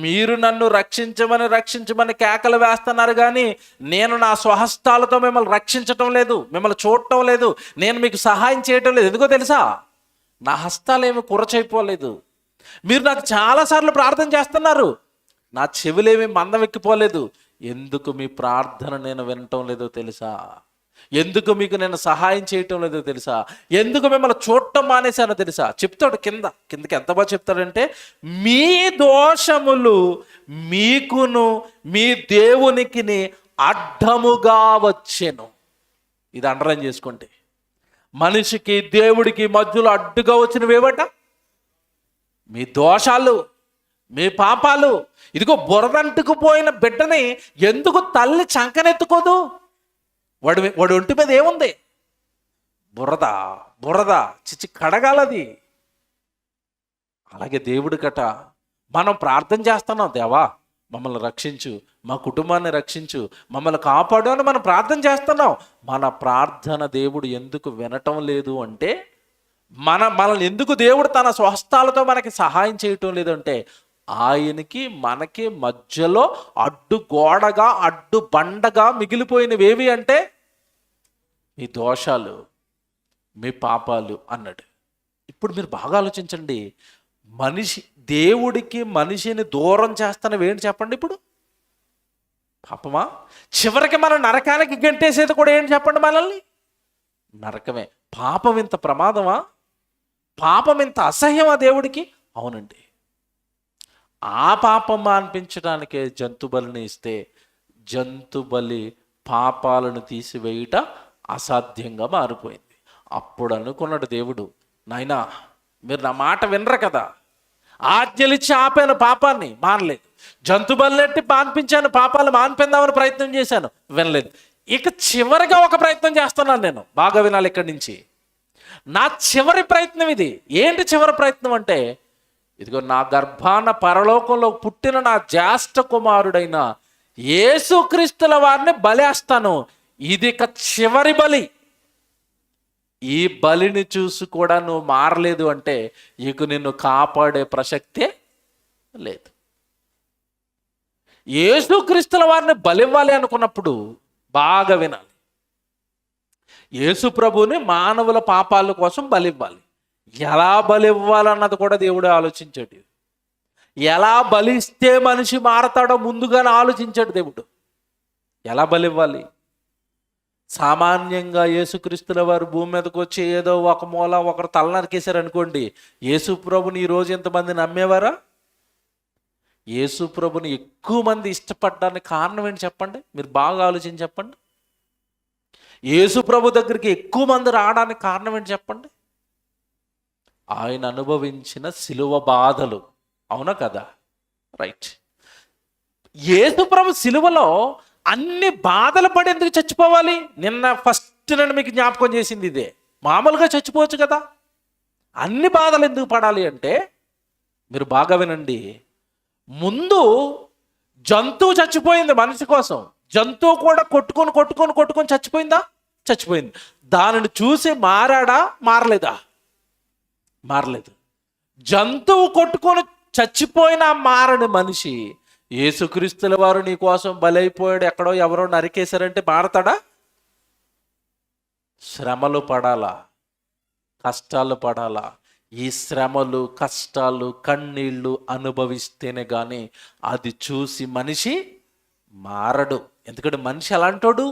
మీరు నన్ను రక్షించమని కేకలు వేస్తున్నారు, కానీ నేను నా స్వహస్తాలతో మిమ్మల్ని రక్షించటం లేదు, మిమ్మల్ని చూడటం లేదు, నేను మీకు సహాయం చేయటం లేదు. ఎందుకో తెలుసా? నా హస్తాలేమి కుర్రచైపోలేదు. మీరు నాకు చాలాసార్లు ప్రార్థన చేస్తున్నారు, నా చెవులేమి మందం ఎక్కిపోలేదు. ఎందుకు మీ ప్రార్థన నేను వినటం లేదో తెలుసా? ఎందుకు మీకు నేను సహాయం చేయటం లేదో తెలుసా? ఎందుకు మిమ్మల్ని చూడటం మానేశానో తెలుసా? చెప్తాడు కిందకి ఎంత బాగా చెప్తాడంటే, మీ దోషములు మీకును మీ దేవునికి అడ్డముగా వచ్చెను. ఇది అండర్లైన్ చేసుకోండి. మనిషికి దేవుడికి మధ్యలో అడ్డుగా వచ్చినవేవట? మీ దోషాలు, మీ పాపాలు. ఇదిగో బురదంటుకుపోయిన బిడ్డని ఎందుకు తల్లి చంకనెత్తుకోదు? వాడి ఒంటి మీద ఏముంది? బురద చిచ్చి కడగాలది. అలాగే దేవుడికట మనం ప్రార్థన చేస్తున్నాం, దేవా మమ్మల్ని రక్షించు, మా కుటుంబాన్ని రక్షించు, మమ్మల్ని కాపాడు అని మనం ప్రార్థన చేస్తున్నాం. మన ప్రార్థన దేవుడు ఎందుకు వినటం లేదు అంటే, మనల్ని ఎందుకు దేవుడు తన స్వహస్తాలతో మనకి సహాయం చేయటం లేదంటే, ఆయనకి మనకి మధ్యలో అడ్డు గోడగా, అడ్డు బండగా మిగిలిపోయినవేవి అంటే మీ దోషాలు, మీ పాపాలు అన్నాడు. ఇప్పుడు మీరు బాగా ఆలోచించండి. దేవుడికి మనిషిని దూరం చేస్తున్నవి ఏంటి చెప్పండి? ఇప్పుడు పాపమా? చివరికి మనం నరకానికి గంటేసేది కూడా ఏంటి చెప్పండి? మనల్ని నరకమే. పాపం ఇంత ప్రమాదమా? పాపం ఇంత అసహ్యమా దేవుడికి? అవునండి. ఆ పాపం అనిపించడానికే జంతు బలిని ఇస్తే, జంతు బలి పాపాలను తీసివేయుట అసాధ్యంగా మారిపోయింది. అప్పుడు అనుకున్నాడు దేవుడు, నాయనా మీరు నా మాట వినరు కదా, ఆజ్ఞలిచ్చి ఆపాను, పాపాన్ని మానలేదు. జంతు బలినెట్టి మాన్పించాను, పాపాలు మాన్పిందామని ప్రయత్నం చేశాను, వినలేదు. ఇక చివరిగా ఒక ప్రయత్నం చేస్తున్నాను నేను. బాగా వినాలి ఇక్కడి నుంచి. నా చివరి ప్రయత్నం ఇది. ఏంటి చివరి ప్రయత్నం అంటే, ఇదిగో నా గర్భాన పరలోకంలో పుట్టిన నా జ్యేష్ఠ కుమారుడైన యేసుక్రీస్తుల వారిని బలేస్తాను. ఇది ఇక చివరి బలి. ఈ బలిని చూసి కూడా నువ్వు మారలేదు అంటే ఇక నిన్ను కాపాడే ప్రసక్తే లేదు. యేసుక్రీస్తుల వారిని బలివ్వాలి అనుకున్నప్పుడు బాగా వినాలి. యేసు ప్రభుని మానవుల పాపాల కోసం బలివ్వాలి. ఎలా బలివ్వాలన్నది కూడా దేవుడు ఆలోచించాడు. ఎలా బలిస్తే మనిషి మారతాడో ముందుగానే ఆలోచించాడు దేవుడు. ఎలా బలివ్వాలి? సామాన్యంగా యేసుక్రీస్తుల వారు భూమి మీదకి వచ్చి ఏదో ఒక మూల ఒకరు తల నరికేశారు అనుకోండి, యేసు ప్రభుని ఈరోజు ఎంతమంది నమ్మేవారా? యేసు ప్రభుని ఎక్కువ మంది ఇష్టపడడానికి కారణం ఏంటి చెప్పండి? మీరు బాగా ఆలోచించి చెప్పండి. యేసు ప్రభు దగ్గరికి ఎక్కువ మంది రావడానికి కారణం ఏంటి చెప్పండి? ఆయన అనుభవించిన శిలువ బాధలు, అవునా కదా? రైట్. యేసు ప్రభు సిలువలో అన్ని బాధలు పడి ఎందుకు చచ్చిపోవాలి? నేను మీకు జ్ఞాపకం చేసింది ఇదే. మామూలుగా చచ్చిపోవచ్చు కదా, అన్ని బాధలు ఎందుకు పడాలి అంటే, మీరు బాగా వినండి. ముందు జంతువు చచ్చిపోయింది మనిషి కోసం. జంతువు కూడా కొట్టుకొని కొట్టుకొని కొట్టుకొని చచ్చిపోయిందా? చచ్చిపోయింది. దానిని చూసి మారాడా? మారలేదా? మారలేదు. జంతువు కొట్టుకొని చచ్చిపోయిన మారని మనిషి యేసుక్రీస్తుల వారు నీ కోసం బలైపోయాడు, ఎక్కడో ఎవరో నరికేశారంటే మారతాడా? శ్రమలు పడాలా, కష్టాలు పడాలా. ఈ శ్రమలు, కష్టాలు, కన్నీళ్ళు అనుభవిస్తేనే కానీ అది చూసి మనిషి మారడు. ఎందుకంటే మనిషి ఎలాంటోడు?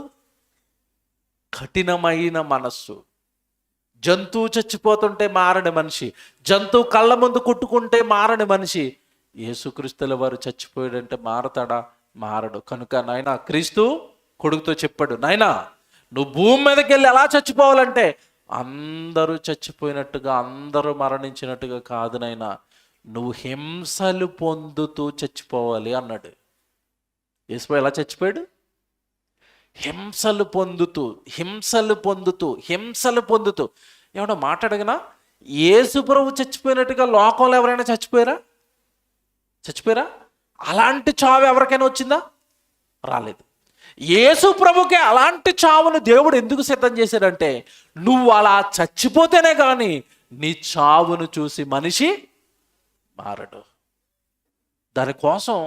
కఠినమైన మనస్సు. జంతువు చచ్చిపోతుంటే మారని మనిషి, జంతువు కళ్ళ ముందు కొట్టుకుంటే మారని మనిషి యేసుక్రీస్తుల వారు చచ్చిపోయాడంటే మారతాడా? మారడు. కనుక నాయన క్రీస్తు కొడుకుతో చెప్పాడు, నాయనా నువ్వు భూమి మీదకి వెళ్ళి ఎలా చచ్చిపోవాలంటే అందరూ చచ్చిపోయినట్టుగా, అందరూ మరణించినట్టుగా కాదు నాయనా, నువ్వు హింసలు పొందుతూ చచ్చిపోవాలి అన్నాడు. యేసు ఎలా చచ్చిపోయాడు? హింసలు పొందుతూ, హింసలు పొందుతూ, హింసలు పొందుతూ. ఏమన్నా మాట్లాడగనా? యేసు ప్రభు చచ్చిపోయినట్టుగా లోకంలో ఎవరైనా చచ్చిపోయారా? చచ్చిపోయారా? అలాంటి చావు ఎవరికైనా వచ్చిందా? రాలేదు. యేసు ప్రభుకే అలాంటి చావును దేవుడు ఎందుకు సిద్ధం చేశాడంటే, నువ్వు అలా చచ్చిపోతేనే కానీ నీ చావును చూసి మనిషి మారడు. దానికోసం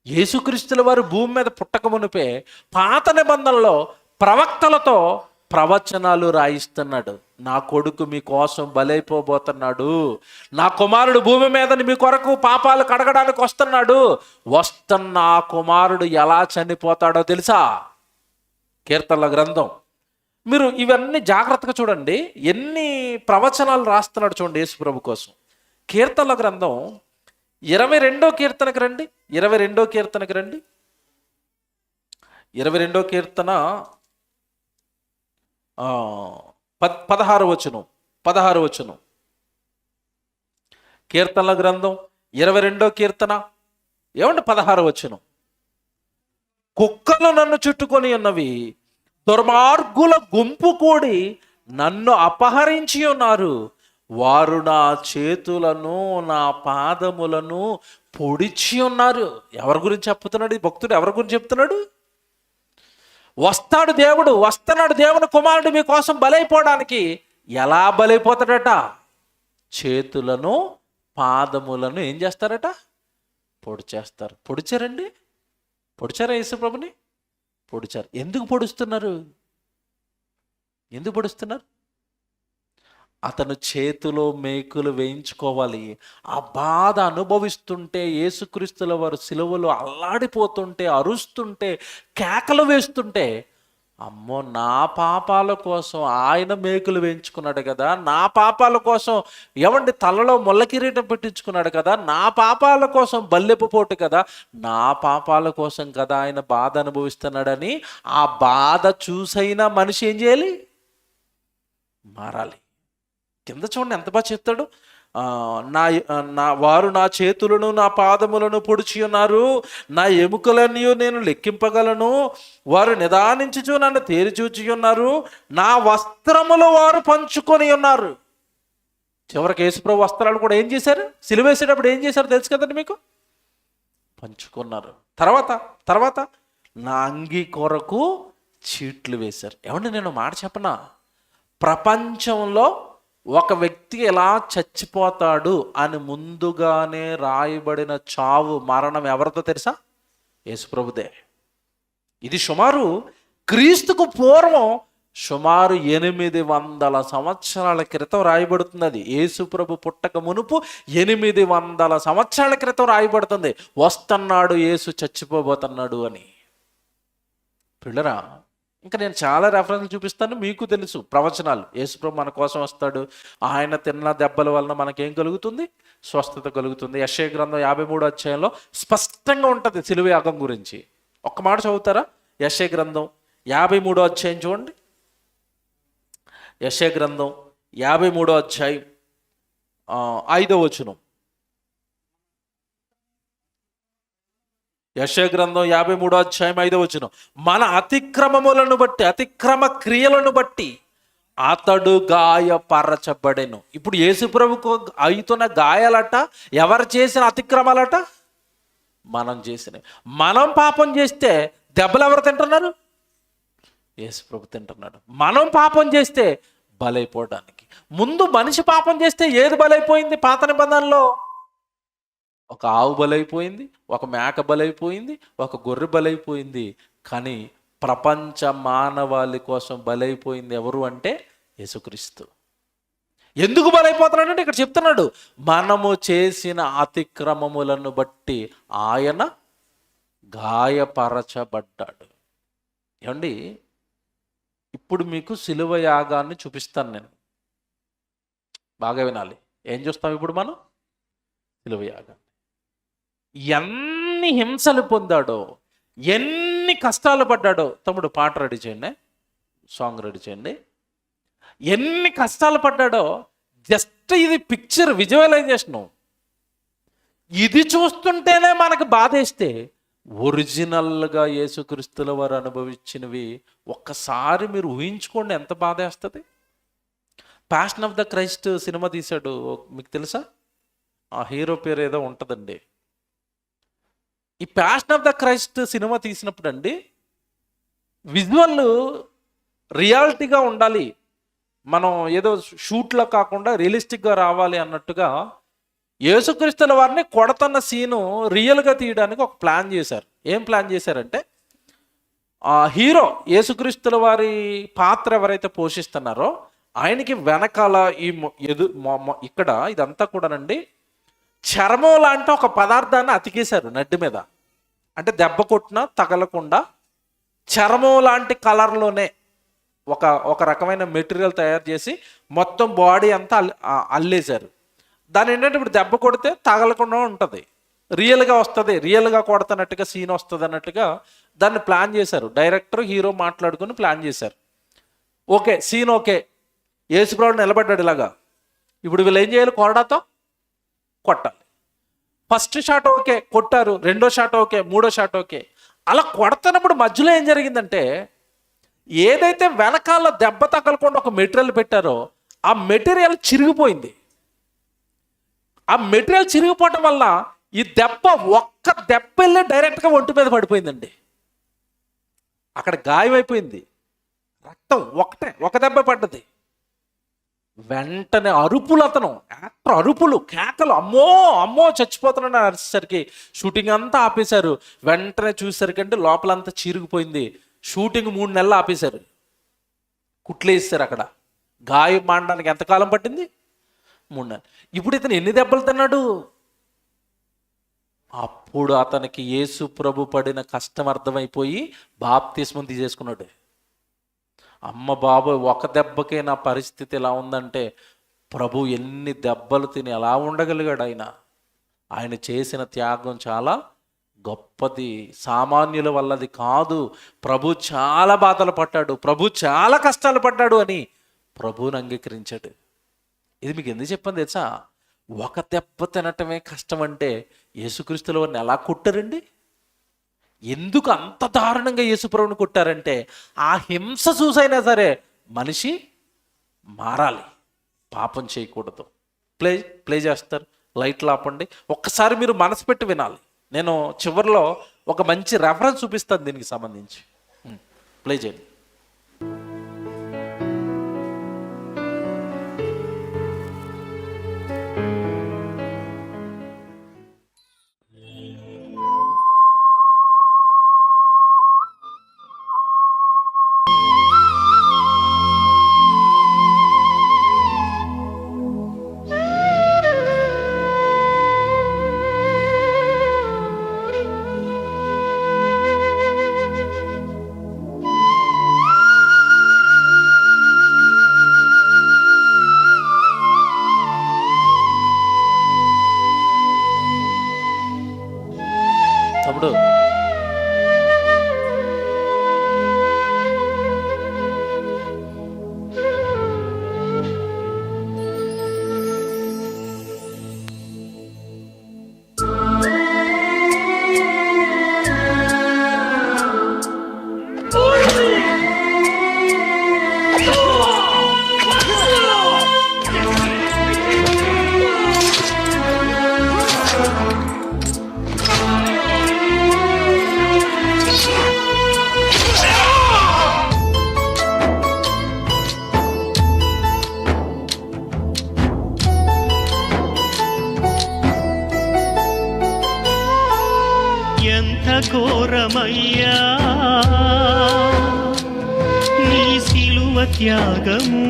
యేసుక్రీస్తుల వారు భూమి మీద పుట్టక మునిపే పాత నిబంధనలో ప్రవక్తలతో ప్రవచనాలు రాయిస్తున్నాడు. నా కొడుకు మీకోసం బలైపోబోతున్నాడు, నా కుమారుడు భూమి మీద మీ కొరకు పాపాలు కడగడానికి వస్తున్నాడు, వస్తున్న ఆ కుమారుడు ఎలా చనిపోతాడో తెలుసా? కీర్తనల గ్రంథం. మీరు ఇవన్నీ జాగ్రత్తగా చూడండి, ఎన్ని ప్రవచనాలు రాస్తున్నాడు చూడండి యేసు ప్రభు కోసం. కీర్తనల గ్రంథం 22వ కీర్తనకు రండి. 22వ కీర్తనకు రండి. 22వ కీర్తన 16వ వచనం. కీర్తనల గ్రంథం 22వ కీర్తన ఏమంటే 16వ వచనం. కుక్కలు నన్ను చుట్టుకొని ఉన్నవి, దుర్మార్గుల గుంపు కూడి నన్ను అపహరించి ఉన్నారు, వారు నా చేతులను నా పాదములను పొడిచి ఉన్నారు. ఎవరి గురించి చెప్తున్నాడు ఈ భక్తుడు? ఎవరి గురించి చెప్తున్నాడు? వస్తున్నాడు దేవుని కుమారుడు మీకోసం బలైపోవడానికి. ఎలా బలైపోతాడట? చేతులను పాదములను ఏం చేస్తారట? పొడిచేస్తారు. పొడిచారండి? పొడిచారా యేసు ప్రభుని? పొడిచారు. ఎందుకు పొడుస్తున్నారు? ఎందుకు పొడుస్తున్నారు? అతను చేతిలో మేకులు వేయించుకోవాలి. ఆ బాధ అనుభవిస్తుంటే, యేసుక్రీస్తుల వారు సిలువలో అల్లాడిపోతుంటే, అరుస్తుంటే, కేకలు వేస్తుంటే, అమ్మో నా పాపాల కోసం ఆయన మేకులు వేయించుకున్నాడు కదా, నా పాపాల కోసం తలలో ముళ్ళ కిరీటం పెట్టించుకున్నాడు కదా, నా పాపాల కోసం బల్లెపు పోటు కదా, నా పాపాల కోసం కదా ఆయన బాధ అనుభవిస్తున్నాడని ఆ బాధ చూసైనా మనిషి ఏం చేయాలి? మారాలి. కింద చూడండి ఎంత బాగా చెప్తాడు. వారు నా చేతులను నా పాదములను పొడిచి ఉన్నారు, నా ఎముకలన్నీ నేను లెక్కింపగలను, వారు నిదానించుచు నన్ను తేరిచూచి ఉన్నారు, నా వస్త్రములు వారు పంచుకొని ఉన్నారు. చివరికి యేసుప్రభు వస్త్రాలు కూడా ఏం చేశారు? సిలువేసేటప్పుడు ఏం చేశారు తెలుసు కదండి మీకు? పంచుకున్నారు. తర్వాత నా అంగీ కొరకు చీట్లు వేశారు. ఏమండి నేను మాట చెప్పనా? ప్రపంచంలో ఒక వ్యక్తి ఎలా చచ్చిపోతాడు అని ముందుగానే రాయబడిన చావు, మరణం ఎవరితో తెలుసా? యేసుప్రభుదే. ఇది సుమారు క్రీస్తుకు పూర్వం సుమారు 800 సంవత్సరాల క్రితం రాయబడుతుంది. అది యేసుప్రభు పుట్టక మునుపు 800 సంవత్సరాల క్రితం రాయబడుతుంది. వస్తున్నాడు యేసు, చచ్చిపోబోతున్నాడు అని. పిల్లరా, ఇంకా నేను చాలా రెఫరెన్స్లు చూపిస్తాను, మీకు తెలుసు ప్రవచనాలు. యేసుప్రభు మన కోసం వస్తాడు, ఆయన తిన్న దెబ్బల వలన మనకేం కలుగుతుంది? స్వస్థత కలుగుతుంది. యెషయా గ్రంథం 53వ అధ్యాయంలో స్పష్టంగా ఉంటుంది సిలువ యాగం గురించి. ఒక్క మాట చదువుతారా? యెషయా గ్రంథం 53వ అధ్యాయం చూడండి. యెషయా గ్రంథం 53వ అధ్యాయం 5వ వచనం. యెషయా గ్రంథం 53 అధ్యాయం 5 వచనం, మన అతిక్రమములను బట్టి, అతిక్రమ క్రియలను బట్టి అతడు గాయపరచబడెను. ఇప్పుడు యేసుప్రభుకు అవుతున్న గాయాలట ఎవరు చేసిన అతిక్రమాలట? మనం చేసినవి. మనం పాపం చేస్తే దెబ్బలు ఎవరు తింటున్నారు? యేసుప్రభు తింటున్నాడు. మనం పాపం చేస్తే బలైపోవడానికి, ముందు మనిషి పాపం చేస్తే ఏది బలైపోయింది? పాత నిబంధనలో ఒక ఆవు బలైపోయింది, ఒక మేక బలైపోయింది, ఒక గొర్రె బలైపోయింది. కానీ ప్రపంచ మానవాళి కోసం బలైపోయింది ఎవరు అంటే యేసుక్రీస్తు. ఎందుకు బలైపోతున్నాడంటే ఇక్కడ చెప్తున్నాడు, మనము చేసిన అతిక్రమములను బట్టి ఆయన గాయపరచబడ్డాడు. ఏమండి, ఇప్పుడు మీకు సిలువ యాగాన్ని చూపిస్తాను నేను. బాగా వినాలి. ఏం చూస్తాం ఇప్పుడు మనం? సిలువ యాగాన్ని. ఎన్ని హింసలు పొందాడో, ఎన్ని కష్టాలు పడ్డాడో. తమ్ముడు పాట రెడీ చేయండి, సాంగ్ రెడీ చేయండి. ఎన్ని కష్టాలు పడ్డాడో జస్ట్ ఇది పిక్చర్, విజువలైజేషను. ఇది చూస్తుంటేనే మనకు బాధేస్తే ఒరిజినల్గా యేసుక్రీస్తుల వారు అనుభవించినవి ఒక్కసారి మీరు ఊహించుకోండి, ఎంత బాధేస్తుంది. Passion of the Christ cinema తీశాడు, మీకు తెలుసా? ఆ హీరో పేరు ఏదో ఉంటుందండి. ఈ passion of the Christ cinema తీసినప్పుడు అండి, విజువల్ రియాలిటీగా ఉండాలి, మనం ఏదో షూట్లో కాకుండా రియలిస్టిక్గా రావాలి అన్నట్టుగా యేసుక్రీస్తుల వారిని కొడతన్న సీను రియల్గా తీయడానికి ఒక ప్లాన్ చేశారు. ఏం ప్లాన్ చేశారంటే, ఆ హీరో యేసుక్రీస్తుల వారి పాత్ర ఎవరైతే పోషిస్తున్నారో ఆయనకి వెనకాల ఈ ఇక్కడ ఇదంతా కూడానండి చర్మం లాంటి ఒక పదార్థాన్ని అతికేశారు నడ్డి మీద. అంటే దెబ్బ కొట్టినా తగలకుండా చర్మం లాంటి కలర్లోనే ఒక రకమైన మెటీరియల్ తయారు చేసి మొత్తం బాడీ అంతా అల్లేశారు. దాని ఏంటంటే ఇప్పుడు దెబ్బ కొడితే తగలకుండా ఉంటుంది, రియల్గా వస్తుంది, రియల్గా కొడుతున్నట్టుగా సీన్ వస్తుంది అన్నట్టుగా దాన్ని ప్లాన్ చేశారు. డైరెక్టర్ హీరో మాట్లాడుకుని ప్లాన్ చేశారు. ఓకే, సీన్ ఓకే, యేసుప్రభుడు నిలబడ్డాడు ఇలాగా. ఇప్పుడు వీళ్ళు ఏం చేయాలి? కొరడాతో కొట్టాలి. ఫస్ట్ షాట్ ఓకే, కొట్టారు. రెండో షాట్ ఓకే, మూడో షాట్ ఓకే. అలా కొడుతున్నప్పుడు మధ్యలో ఏం జరిగిందంటే, ఏదైతే వెనకాల దెబ్బ తగలకుండా ఒక మెటీరియల్ పెట్టారో ఆ మెటీరియల్ చిరిగిపోయింది. ఆ మెటీరియల్ చిరిగిపోవటం వల్ల ఈ ఒక్క దెబ్బ వెళ్ళి డైరెక్ట్గా ఒంటి మీద పడిపోయిందండి. అక్కడ గాయమైపోయింది, రక్తం ఒక దెబ్బ పడ్డది. వెంటనే అరుపులు, యాక్టర్ అరుపులు, కేకలు, అమ్మో అమ్మో చచ్చిపోతున్నాడు అరిసేసరికి షూటింగ్ అంతా ఆపేశారు. వెంటనే చూసేసరికి అంటే లోపలంతా చీరుకుపోయింది. షూటింగ్ 3 నెలలు ఆపేశారు, కుట్లేస్తారు. అక్కడ గాయం మానడానికి ఎంతకాలం పట్టింది? 3 నెలలు. ఇప్పుడు ఇతను ఎన్ని దెబ్బలు తిన్నాడు? అప్పుడు అతనికి యేసు ప్రభు పడిన కష్టం అర్థమైపోయి బాప్తిస్మం తీసేసుకున్నాడు. అమ్మ బాబోయ్, ఒక దెబ్బకే నా పరిస్థితి ఎలా ఉందంటే, ప్రభు ఎన్ని దెబ్బలు తిని ఎలా ఉండగలిగాడు? ఆయన చేసిన త్యాగం చాలా గొప్పది, సామాన్యుల వల్లది కాదు. ప్రభు చాలా బాధలు పడ్డాడు, ప్రభు చాలా కష్టాలు పడ్డాడు అని ప్రభువుని అంగీకరించాడు. ఇది మీకు ఎందుకు చెప్పండి తెలుసా? ఒక దెబ్బ తినటమే కష్టం అంటే యేసుక్రీస్తుల వారిని ఎలా కొట్టారండి? ఎందుకు అంత దారుణంగా యేసుప్రభుని కొట్టారంటే, ఆ హింస చూసైనా సరే మనిషి మారాలి, పాపం చేయకూడదు. ప్లే చేస్తారు, లైట్లు ఆపండి, ఒక్కసారి మీరు మనసు పెట్టి వినాలి. నేను చివరిలో ఒక మంచి రెఫరెన్స్ చూపిస్తాను దీనికి సంబంధించి. ప్లే చేయండి. త్యాగము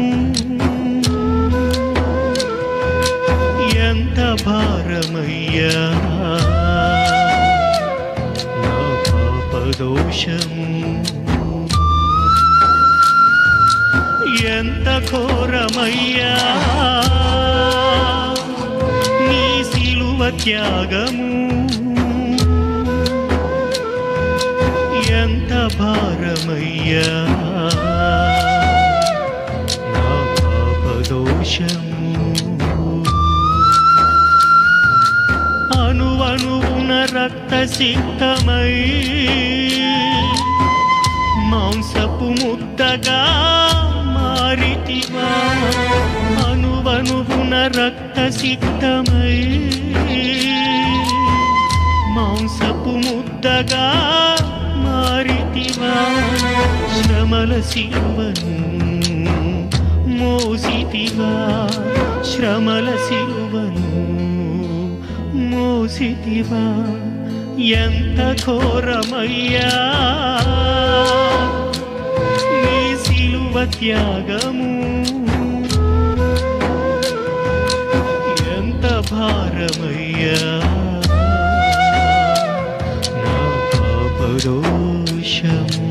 ఎంత భారమయ్యా నా పాపదోషము ఎంత ఘోరమయ్యా నీ సిలువ త్యాగము ఎంత భారమయ్యా నా పాపదోషము అణువణువున రక్తసిక్తమై మాంసపు ముద్దగా మారితివా అణువణువున రక్తసిక్తమై మాంసపు ముద్దగా మారితివా శ్రమల సిలువను మోసితివా శ్రమల సిలువను మోసితివా ఎంత ఘోరమయ్యా నీ సిలువ త్యాగము ఎంత భారమయ్యా నా పాపదోషము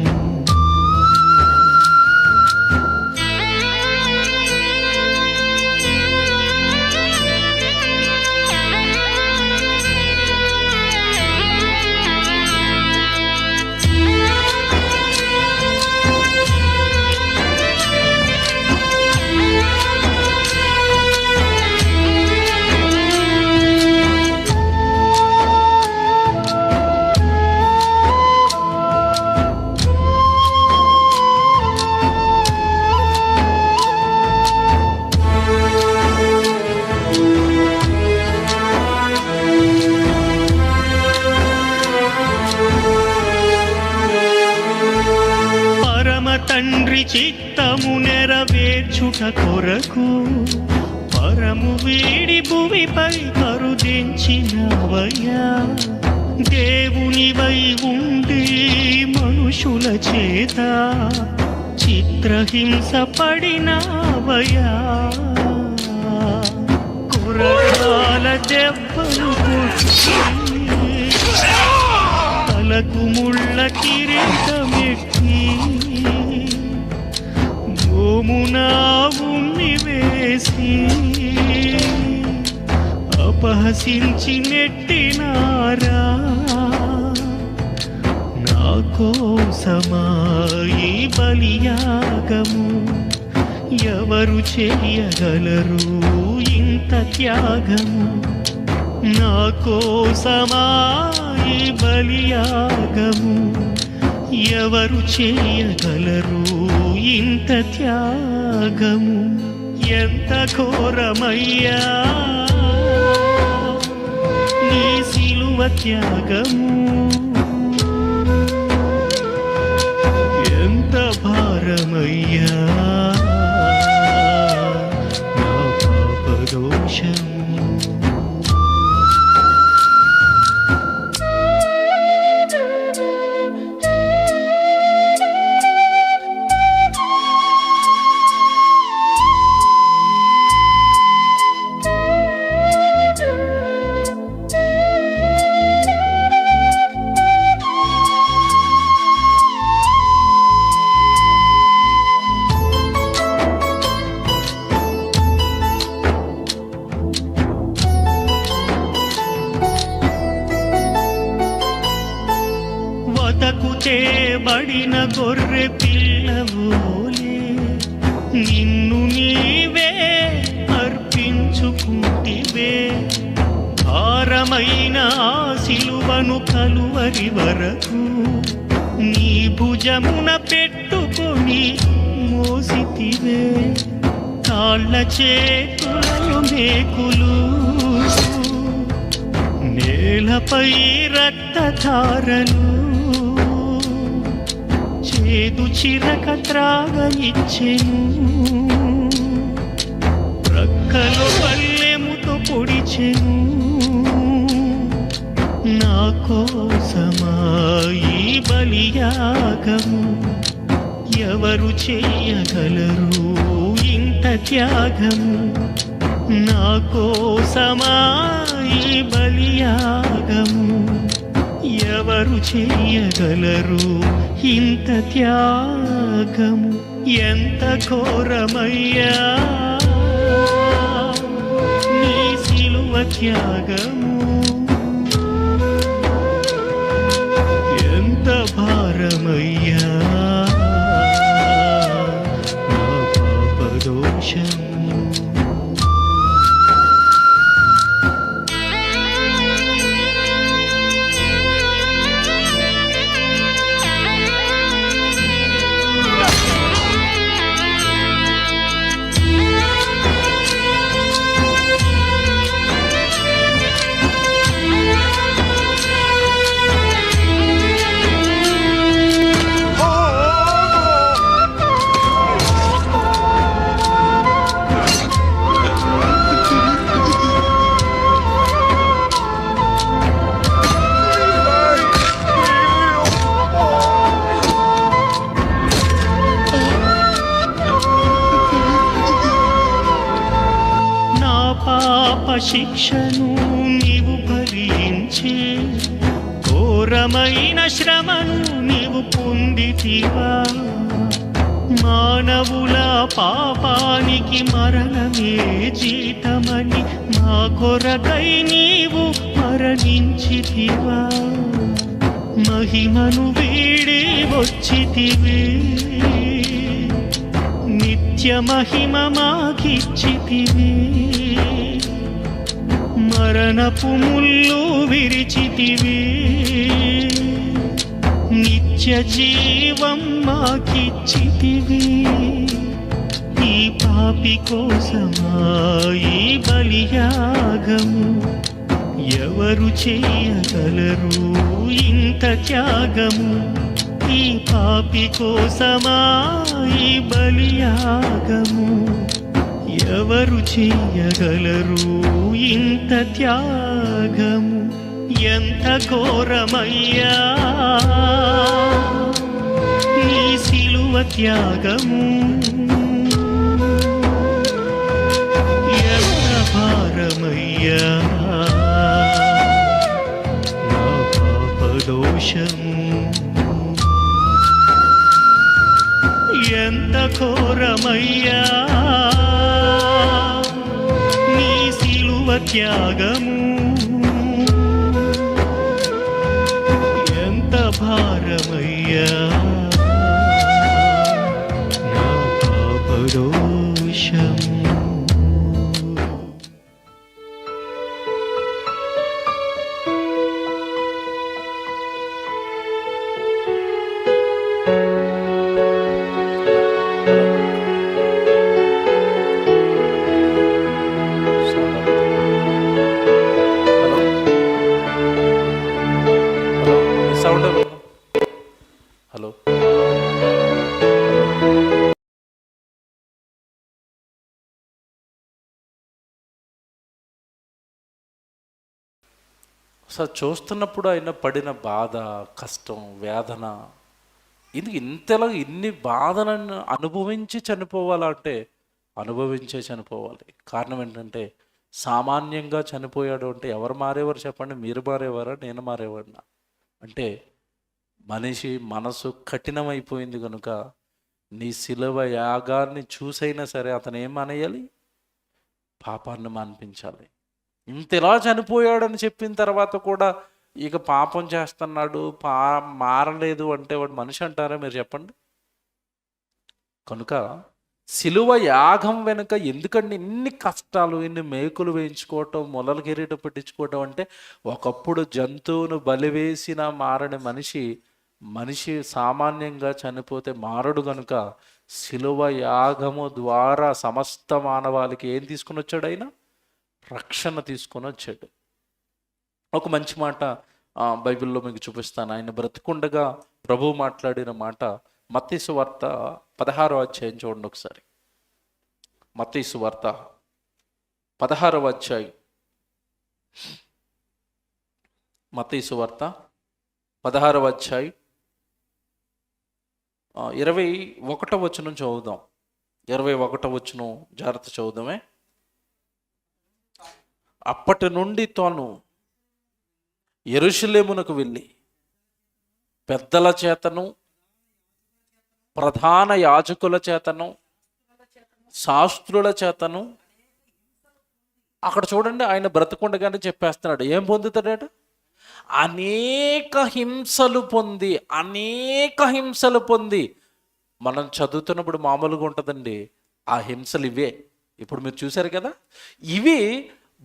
తండ్రి చిత్తము నెరవేర్చుట కొరకు పరము వీడి భూమిపై కరుదించినవయ్యా దేవునివై ఉండి మనుషుల చేత చిత్రహింస పడినవయ్యా కురకాల దెబ్బలు తలకు ముళ్ళ కిరీటమెక్కి మోమునా ఉన్ని వేసి అపహసించి నెట్టినారా నా కోసమాయి బలియాగము ఎవరు చేయగలరు ఇంత త్యాగము నా కోసమాయి బలియాగము ఎవరు చేయగలరు ఇంత త్యాగము ఎంత ఘోరమయ్యా నీ సిలువ త్యాగము ఎంత భారమయ్యా నా పాపదోషము బడిన గొర్రె పిల్లవోలే నిన్ను నీవే అర్పించుకుంటివే భారమైన ఆ సిలువను కలువరి వరకు నీ భుజమున పెట్టుకొని మోసితివే కాళ్ళ చేతులలో మేకులు నేలపై రక్తధారలు చేదు చిరక త్రాగ ఇచ్చెను ప్రక్కలో పల్లెముతో పొడిచెను నా కోసమా ఈ బలియాగము ఎవరు చేయగలరు ఇంత త్యాగము? నా కోసమా ఈ బలియాగము? ఎవరు చేయగలరు ఇంత త్యాగము? ఎంత ఘోరమయ్యా నీ సిలువ త్యాగము, ఎంత భారమయ్యా నా పాపదోషము. శిక్షను నీవు భరించి ఘోరమైన శ్రమను నీవు పొందితివా? మానవుల పాపానికి మరణమే జీతమని మా కొరకై నీవు మరణించితివా? మహిమను వీడి వచ్చితివి, నిత్య మహిమ మాకిచ్చితివి. మరణపు ముళ్ళు విరిచితివి, నిత్య జీవం మాకిచ్చితివి. ఈ పాపి కోసమా ఈ బలియాగము? ఎవరు చేయగలరు ఇంత త్యాగము? ఈ పాపి కోసమా ఈ బలియాగము? ఎవరు చేయగలరు ఇంత త్యాగము? ఎంత ఘోరమయ్యా నీ సిలువ త్యాగము, ఎంత భారమయ్యా నా పాపదోషము, ఎంత ఘోరమయ్యా నీ సిలువ త్యాగము, ఎంత భారమయ్యా నా పాపదోషము. హలో, సార్ చూస్తున్నప్పుడు ఆయన పడిన బాధ, కష్టం, వేదన, ఇంతలా ఇన్ని బాధలను అనుభవించి చనిపోవాలంటే అనుభవించే చనిపోవాలి. కారణం ఏంటంటే సామాన్యంగా చనిపోయాడు అంటే ఎవరు మారేవారు చెప్పండి? మీరు మారేవారా, నేను మారేవాడినా? అంటే మనిషి మనసు కఠినమైపోయింది కనుక నీ శిలువ యాగాన్ని చూసైనా సరే అతను ఏం మానేయాలి? పాపాన్ని మాన్పించాలి. ఇంతలా చనిపోయాడని చెప్పిన తర్వాత కూడా ఇక పాపం చేస్తున్నాడు, మారలేదు అంటే వాడు మనిషి అంటారా మీరు చెప్పండి? కనుక శిలువ యాగం వెనుక ఎందుకంటే ఇన్ని కష్టాలు, ఇన్ని మేకులు వేయించుకోవటం, మొలలు కిరీటం పెట్టించుకోవటం అంటే ఒకప్పుడు జంతువును బలివేసిన మారని మనిషి సామాన్యంగా చనిపోతే మారడు కనుక శిలువ యాగము ద్వారా సమస్త మానవాళికి ఏం తీసుకుని వచ్చాడు? ఆయన రక్షణ తీసుకొని వచ్చాడు. ఒక మంచి మాట బైబిల్లో మీకు చూపిస్తాను. ఆయన బ్రతికుండగా ప్రభువు మాట్లాడిన మాట మత్తయి సువార్త 16వ అధ్యాయం చూడండి ఒకసారి. మత్తయి సువార్త 16వ అధ్యాయం. మత్తయి సువార్త 16వ అధ్యాయం 21వ వచనం చదువుదాం. 21వ వచనం జాగ్రత్త చదువుదామే. అప్పటి నుండి తాను యెరూషలేమునకు వెళ్ళి పెద్దల చేతను ప్రధాన యాజకుల చేతను శాస్త్రుల చేతను, అక్కడ చూడండి ఆయన బ్రతకుండగానే చెప్పేస్తున్నాడు ఏం పొందుతాడట, అనేక హింసలు పొంది. మనం చదువుతున్నప్పుడు మామూలుగా ఉంటుందండి, ఆ హింసలు ఇవే. ఇప్పుడు మీరు చూశారు కదా, ఇవి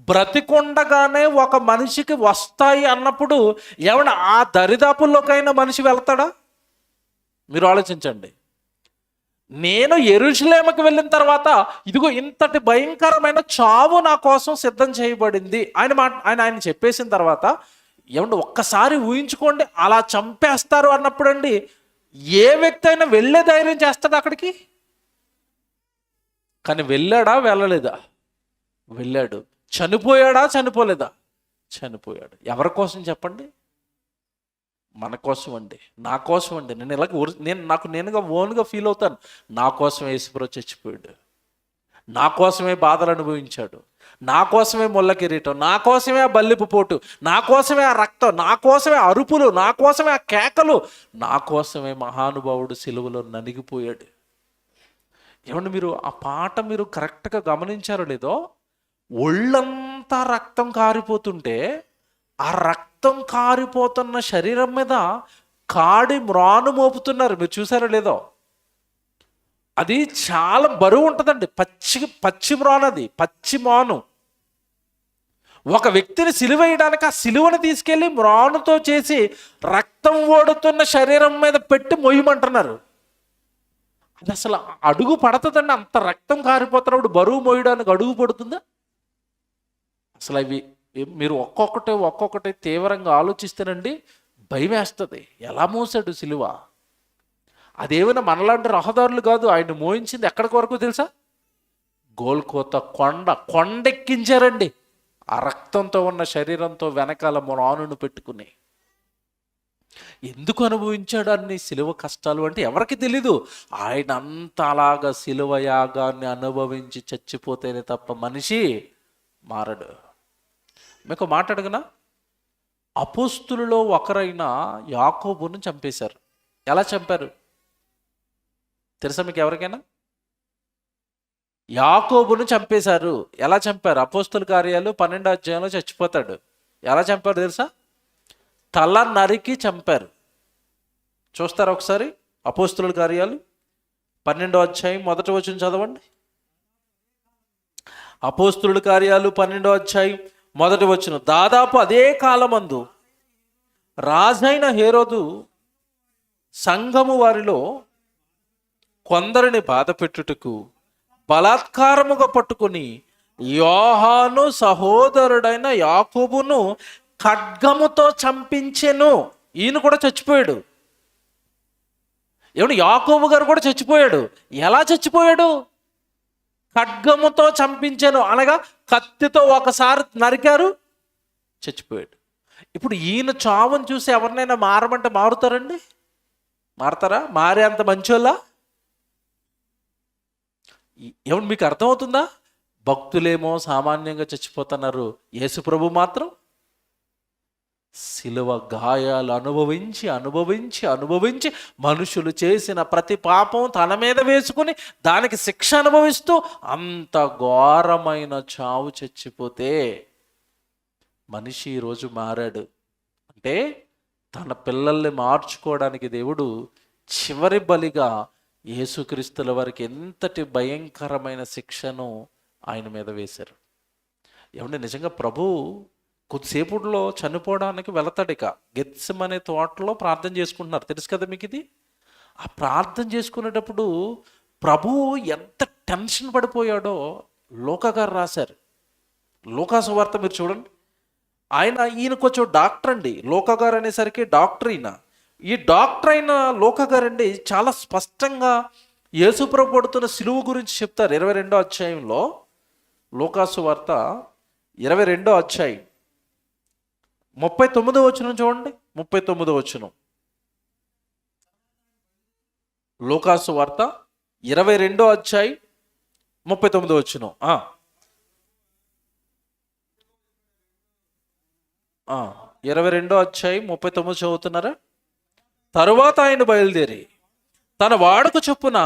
బ్రతికొండగానే ఒక మనిషికి వస్తాయి అన్నప్పుడు ఏమన్నా ఆ దరిదాపుల్లోకైనా మనిషి వెళ్తాడా? మీరు ఆలోచించండి. నేను యెరూషలేముకి వెళ్ళిన తర్వాత ఇదిగో ఇంతటి భయంకరమైన చావు నా కోసం సిద్ధం చేయబడింది ఆయన చెప్పేసిన తర్వాత ఏమంటే ఒక్కసారి ఊహించుకోండి, అలా చంపేస్తారు అన్నప్పుడు అండి ఏ వ్యక్తి అయినా వెళ్ళే ధైర్యం చేస్తాడు అక్కడికి? కానీ వెళ్ళాడా వెళ్ళలేదా? వెళ్ళాడు. చనిపోయాడా చనిపోలేదా? చనిపోయాడు. ఎవరి కోసం చెప్పండి? మన కోసం అండి, నా కోసం అండి. నేనుగా ఓన్గా ఫీల్ అవుతాను. నా కోసం యేసుప్రభు చచ్చిపోయాడు, నా కోసమే బాధలు అనుభవించాడు, నా కోసమే ముళ్ళ కిరీటం, నా కోసమే ఆ బల్లిపు పోటు, నా కోసమే ఆ రక్తం, నా కోసమే అరుపులు, నా కోసమే ఆ కేకలు, నా కోసమే మహానుభావుడు సిలువలో నలిగిపోయాడు. ఏమండి మీరు ఆ పాట మీరు కరెక్ట్గా గమనించారో లేదో, ఒళ్ళంతా రక్తం కారిపోతుంటే ఆ రక్తం కారిపోతున్న శరీరం మీద కాడి మ్రాను మోపుతున్నారు. మీరు చూసారో లేదో, అది చాలా బరువు ఉంటుందండి. పచ్చి మ్రాను, అది పచ్చి మాను. ఒక వ్యక్తిని సిలువేయడానికి ఆ సిలువను తీసుకెళ్ళి మ్రానుతో చేసి రక్తం ఓడుతున్న శరీరం మీద పెట్టి మొయ్యమంటున్నారు. అది అసలు అడుగు పడుతుందండి. అంత రక్తం కారిపోతున్నప్పుడు బరువు మోయడానికి అడుగు పడుతుందా? అసలు అవి మీరు ఒక్కొక్కటి తీవ్రంగా ఆలోచిస్తేనండి భయం వేస్తుంది. ఎలా మోసాడు సిలువ? అదేమైనా మనలాంటి రహదారులు కాదు. ఆయన మోయించింది ఎక్కడికి వరకు తెలుసా? గోల్కోత కొండెక్కించారండి. ఆ రక్తంతో ఉన్న శరీరంతో వెనకాల మ్రానును పెట్టుకుని. ఎందుకు అనుభవించాడు అన్ని సిలువ కష్టాలు అంటే ఎవరికి తెలీదు. ఆయన అంత అలాగా సిలువ యాగాన్ని అనుభవించి చచ్చిపోతేనే తప్ప మనిషి మారడు. మీకు మాట్లాడగనా, అపోస్తులలో ఒకరైన యాకోబును చంపేశారు. ఎలా చంపారు తెలుసా మీకు ఎవరికైనా? యాకోబును చంపేశారు. ఎలా చంపారు? అపోస్తుల కార్యాలు 12వ అధ్యాయంలో చచ్చిపోతాడు. ఎలా చంపారు తెలుసా? తల నరికి చంపారు. చూస్తారా ఒకసారి? అపోస్తుల కార్యాలు 12వ అధ్యాయం 1వ వచనం చదవండి. అపోస్తుల కార్యాలు 12వ అధ్యాయం 1వ వచనం. దాదాపు అదే కాలమందు రాజైన హేరోదు సంఘము వారిలో కొందరిని బాధ పెట్టుటకు బలాత్కారముగా పట్టుకుని యోహాను సహోదరుడైన యాకోబును ఖడ్గముతో చంపించెను. ఈయన కూడా చచ్చిపోయాడు. ఏమన్నా యాకోబు గారు కూడా చచ్చిపోయాడు. ఎలా చచ్చిపోయాడు? ఖడ్గముతో చంపించాను అనగా కత్తితో ఒకసారి నరికారు, చచ్చిపోయాడు. ఇప్పుడు ఈయన చావును చూసి ఎవరినైనా మారమంటే మారుతారండి? మారతారా? మారే అంత మంచోళ్ళా? ఏమన్నా మీకు అర్థమవుతుందా? భక్తులేమో సామాన్యంగా చచ్చిపోతున్నారు, యేసుప్రభు మాత్రం సిలువ గాయాలు అనుభవించి మనుషులు చేసిన ప్రతి పాపం తన మీద వేసుకుని దానికి శిక్ష అనుభవిస్తూ అంత ఘోరమైన చావు చచ్చిపోతే మనిషి ఈరోజు మారాడు. అంటే తన పిల్లల్ని మార్చుకోవడానికి దేవుడు చివరి బలిగా యేసుక్రీస్తుల వారికి ఎంతటి భయంకరమైన శిక్షను ఆయన మీద వేశారు. ఏమంటే నిజంగా ప్రభు కొద్దిసేపులో చనిపోవడానికి వెళతాడు. ఇక గెత్సెమనే తోటలో ప్రార్థన చేసుకుంటున్నారు, తెలుసు కదా మీకు ఇది. ఆ ప్రార్థన చేసుకునేటప్పుడు ప్రభువు ఎంత టెన్షన్ పడిపోయాడో లోకా గారు రాశారు. లూకాసు వార్త మీరు చూడండి. ఈయన కొంచెం డాక్టర్ అండి. లోకా గారు అనేసరికి డాక్టర్ ఈయన. ఈ డాక్టర్ అయిన లోకా గారు అండి చాలా స్పష్టంగా యేసుప్రభు పడుతున్న సిలువ గురించి చెప్తారు. 22వ అధ్యాయంలో లూకాసు వార్త 22వ అధ్యాయం 39వ వచనం చూడండి. 39వ వచనం. లూకాసు వార్త 22వ అధ్యాయం 39వ వచనం. 22వ అధ్యాయం 39 చదువుతున్నారా? తరువాత ఆయన బయలుదేరి తన వాడుక చొప్పున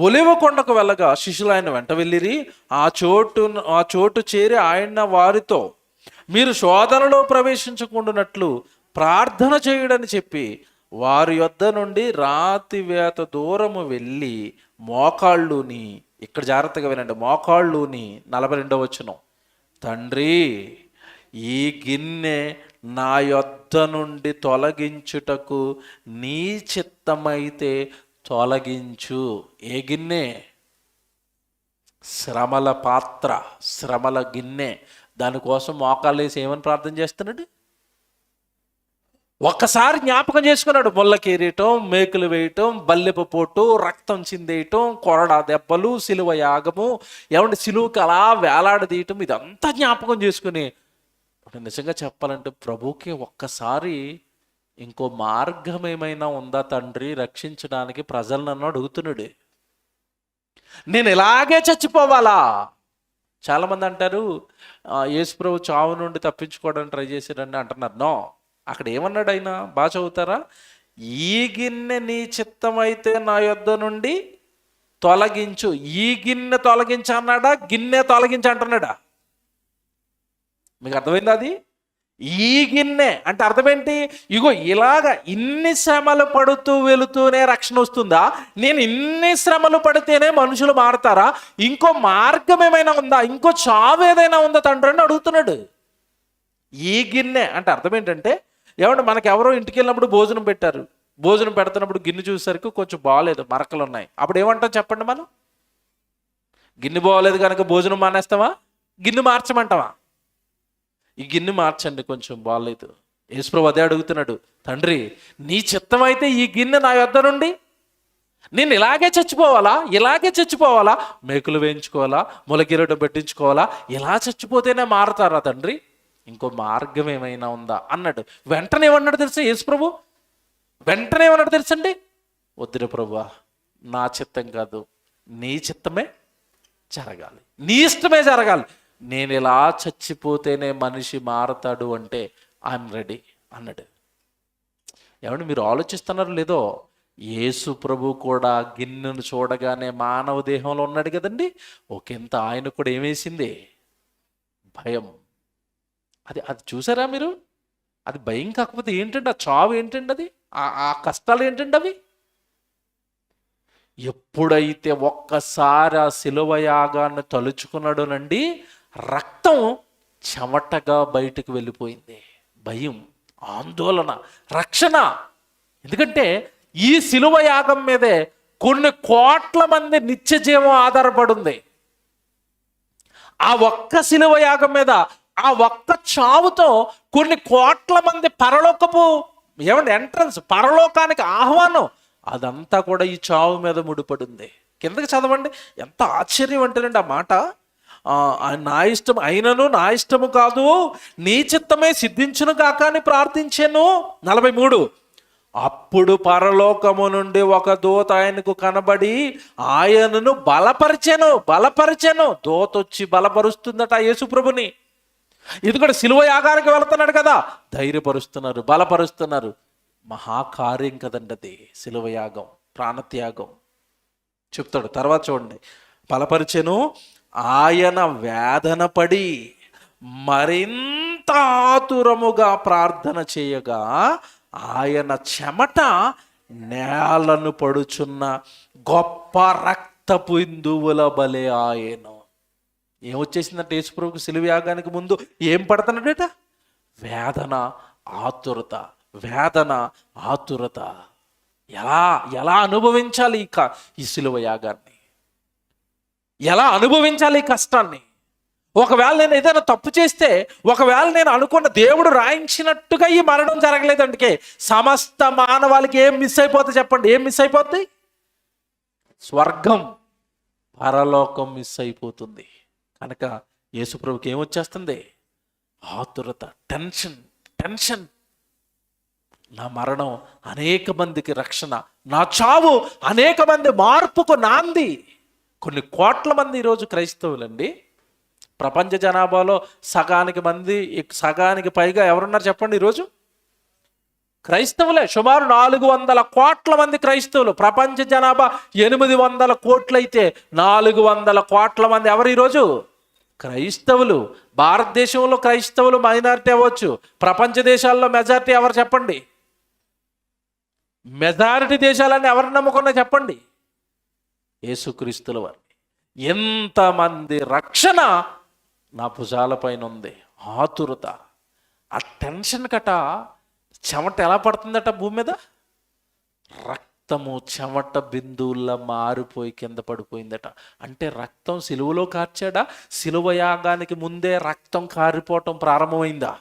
ఒలివ కొండకు వెళ్ళగా శిష్యులు ఆయన వెంట వెళ్ళిరి. ఆ చోటు చేరి ఆయన వారితో, మీరు శోధనలో ప్రవేశించకుండానట్లు ప్రార్థన చేయుడని చెప్పి వారి యొద్ద నుండి రాతివేత దూరము వెళ్ళి మోకాళ్ళుని, ఇక్కడ జాగ్రత్తగా వినండి, మోకాళ్ళుని 42వ వచనం, తండ్రి ఈ గిన్నె నా యొద్ద నుండి తొలగించుటకు నీ చిత్తమైతే తొలగించు. ఏ గిన్నె? శ్రమల పాత్ర, శ్రమల గిన్నె. దానికోసం మోకాళ్ళు వేసి ఏమని ప్రార్థన చేస్తున్నాడు? ఒక్కసారి జ్ఞాపకం చేసుకున్నాడు. ముళ్ళ కిరీటం, మేకులు వేయటం, బల్లెపు పోటు, రక్తం చిందేయటం, కొరడా దెబ్బలు, సిలువ యాగము, ఏమంటే సిలువకి అలా వేలాడదీయటం, ఇదంతా జ్ఞాపకం చేసుకుని నిజంగా చెప్పాలంటే ప్రభుకి ఒక్కసారి ఇంకో మార్గం ఏమైనా ఉందా తండ్రి రక్షించడానికి ప్రజలు నన్ను అడుగుతున్నాడు. నేను ఇలాగే చచ్చిపోవాలా? చాలామంది అంటారు యేసు ప్రభు చావు నుండి తప్పించుకోవడానికి ట్రై చేశారని అంటున్నారు. నో, అక్కడ ఏమన్నాడు ఆయన? బాగా చదువుతారా? ఈ గిన్నె నీ చిత్తమైతే నా యొద్ద నుండి తొలగించు. ఈ గిన్నె తొలగించు అన్నాడా? గిన్నె తొలగించు అంటున్నాడా? మీకు అర్థమైంది? అది ఈ గిన్నె అంటే అర్థం ఏంటి? ఇగో ఇలాగ ఇన్ని శ్రమలు పడుతూ వెళుతూనే రక్షణ వస్తుందా? నేను ఇన్ని శ్రమలు పడితేనే మనుషులు మారుతారా? ఇంకో మార్గం ఏమైనా ఉందా? ఇంకో చావు ఏదైనా ఉందా తండ్రి అని అడుగుతున్నాడు. ఈ గిన్నె అంటే అర్థం ఏంటంటే, ఏమంటే మనకి ఎవరో ఇంటికి వెళ్ళినప్పుడు భోజనం పెట్టారు, భోజనం పెడుతున్నప్పుడు గిన్నె చూసేసరికి కొంచెం బాగోలేదు, మరకలు ఉన్నాయి. అప్పుడు ఏమంటాం చెప్పండి? మనం గిన్నె బాగోలేదు కనుక భోజనం మానేస్తావా? గిన్నె మార్చమంటావా? ఈ గిన్నె మార్చండి, కొంచెం బాగలేదు. యేసుప్రభు అదే అడుగుతున్నాడు, తండ్రి నీ చిత్తం అయితే ఈ గిన్నె నా యొద్ద నుండి, నేను ఇలాగే చచ్చిపోవాలా? ఇలాగే చచ్చిపోవాలా? మేకులు వేయించుకోవాలా? మొలకిరీటం పెట్టించుకోవాలా? ఇలా చచ్చిపోతేనే మారతారా తండ్రి? ఇంకో మార్గం ఏమైనా ఉందా అన్నాడు. వెంటనే ఏమన్నాడు తెలుసా యేసుప్రభు? వెంటనే ఏమన్నాడు తెలుసండి? వద్దురా ప్రభువా, నా చిత్తం కాదు, నీ చిత్తమే జరగాలి, నీ ఇష్టమే జరగాలి. నేను ఇలా చచ్చిపోతేనే మనిషి మారతాడు అంటే ఐఎమ్ రెడీ అన్నాడు. ఏమంటే మీరు ఆలోచిస్తున్నారు లేదో, యేసు ప్రభు కూడా గిన్నెను చూడగానే మానవ దేహంలో ఉన్నాడు కదండి, ఒకంత ఆయన కూడా ఏమేసింది? భయం. అది చూసారా మీరు? అది భయం కాకపోతే ఏంటండి? ఆ చావు ఏంటండి? అది ఆ కష్టాలు ఏంటండి అవి? ఎప్పుడైతే ఒక్కసారి ఆ శిలువ యాగాన్ని తలుచుకున్నాడోనండి, రక్తం చెమటగా బయటకు వెళ్ళిపోయింది. భయం, ఆందోళన, రక్షణ. ఎందుకంటే ఈ శిలువ యాగం మీదే కొన్ని కోట్ల మంది నిత్య జీవం ఆధారపడింది. ఆ ఒక్క శిలువ యాగం మీద, ఆ ఒక్క చావుతో కొన్ని కోట్ల మంది పరలోకపు ఎంట్రన్స్, పరలోకానికి ఆహ్వానం, అదంతా కూడా ఈ చావు మీద ముడిపడింది. కిందకి చదవండి, ఎంత ఆశ్చర్యం అంటేనండి ఆ మాట. నా ఇష్టం అయినను నా ఇష్టము కాదు, నీ చిత్తమే సిద్ధించును కాక అని ప్రార్థించాను. 43, అప్పుడు పరలోకము నుండి ఒక దూత ఆయనకు కనబడి ఆయనను బలపరిచెను. దూత వచ్చి బలపరుస్తుందట యేసుప్రభుని. ఇది కూడా శిలువ యాగానికి వెళుతున్నాడు కదా, ధైర్యపరుస్తున్నారు, బలపరుస్తున్నారు. మహాకార్యం కదండి అది శిలువ యాగం, ప్రాణత్యాగం. చెప్తాడు తర్వాత చూడండి, బలపరిచెను. ఆయన వేదన పడి మరింత ఆతురముగా ప్రార్థన చేయగా ఆయన చెమట నేలను పడుచున్న గొప్ప రక్తపు బిందువుల బలే ఆయను. ఏమొచ్చేసిందంటే యేసుప్రభుకు శిలువ యాగానికి ముందు ఏం పడుతున్నాడట? వేదన, ఆతురత. వేదన, ఆతురత. ఎలా అనుభవించాలి ఈ శిలువ యాగాన్ని? ఎలా అనుభవించాలి ఈ కష్టాన్ని? ఒకవేళ నేను ఏదైనా తప్పు చేస్తే, ఒకవేళ నేను అనుకున్న దేవుడు రాయించినట్టుగా ఈ మరణం జరగలేదంటే సమస్త మానవాళికి ఏం మిస్ అయిపోతుంది చెప్పండి? ఏం మిస్ అయిపోద్ది? స్వర్గం, పరలోకం మిస్ అయిపోతుంది. కనుక యేసుప్రభుకి ఏమొచ్చేస్తుంది? ఆతురత, టెన్షన్. నా మరణం అనేక మందికి రక్షణ, నా చావు అనేక మంది మార్పుకు నాంది. కొన్ని కోట్ల మంది ఈరోజు క్రైస్తవులండి. ప్రపంచ జనాభాలో సగానికి పైగా ఎవరున్నారు చెప్పండి ఈరోజు? క్రైస్తవులే. సుమారు 400 కోట్ల మంది క్రైస్తవులు. ప్రపంచ జనాభా 800 కోట్లయితే 400 కోట్ల మంది ఎవరు ఈరోజు? క్రైస్తవులు. భారతదేశంలో క్రైస్తవులు మైనారిటీ అవ్వచ్చు, ప్రపంచ దేశాల్లో మెజారిటీ ఎవరు చెప్పండి? మెజారిటీ దేశాలన్నీ ఎవరిని నమ్ముకున్నా చెప్పండి? యేసుక్రీస్తుల వారిని. ఎంతమంది రక్షణ నా భుజాలపైన ఉంది. ఆతురత, ఆ టెన్షన్ కట చెమట ఎలా పడుతుందట భూమి మీద? రక్తము చెమట బిందువుల్లా మారిపోయి కింద పడిపోయిందట. అంటే రక్తం సిలువలో కార్చాడా? సిలువ యాగానికి ముందే రక్తం కారిపోవటం ప్రారంభమైందా?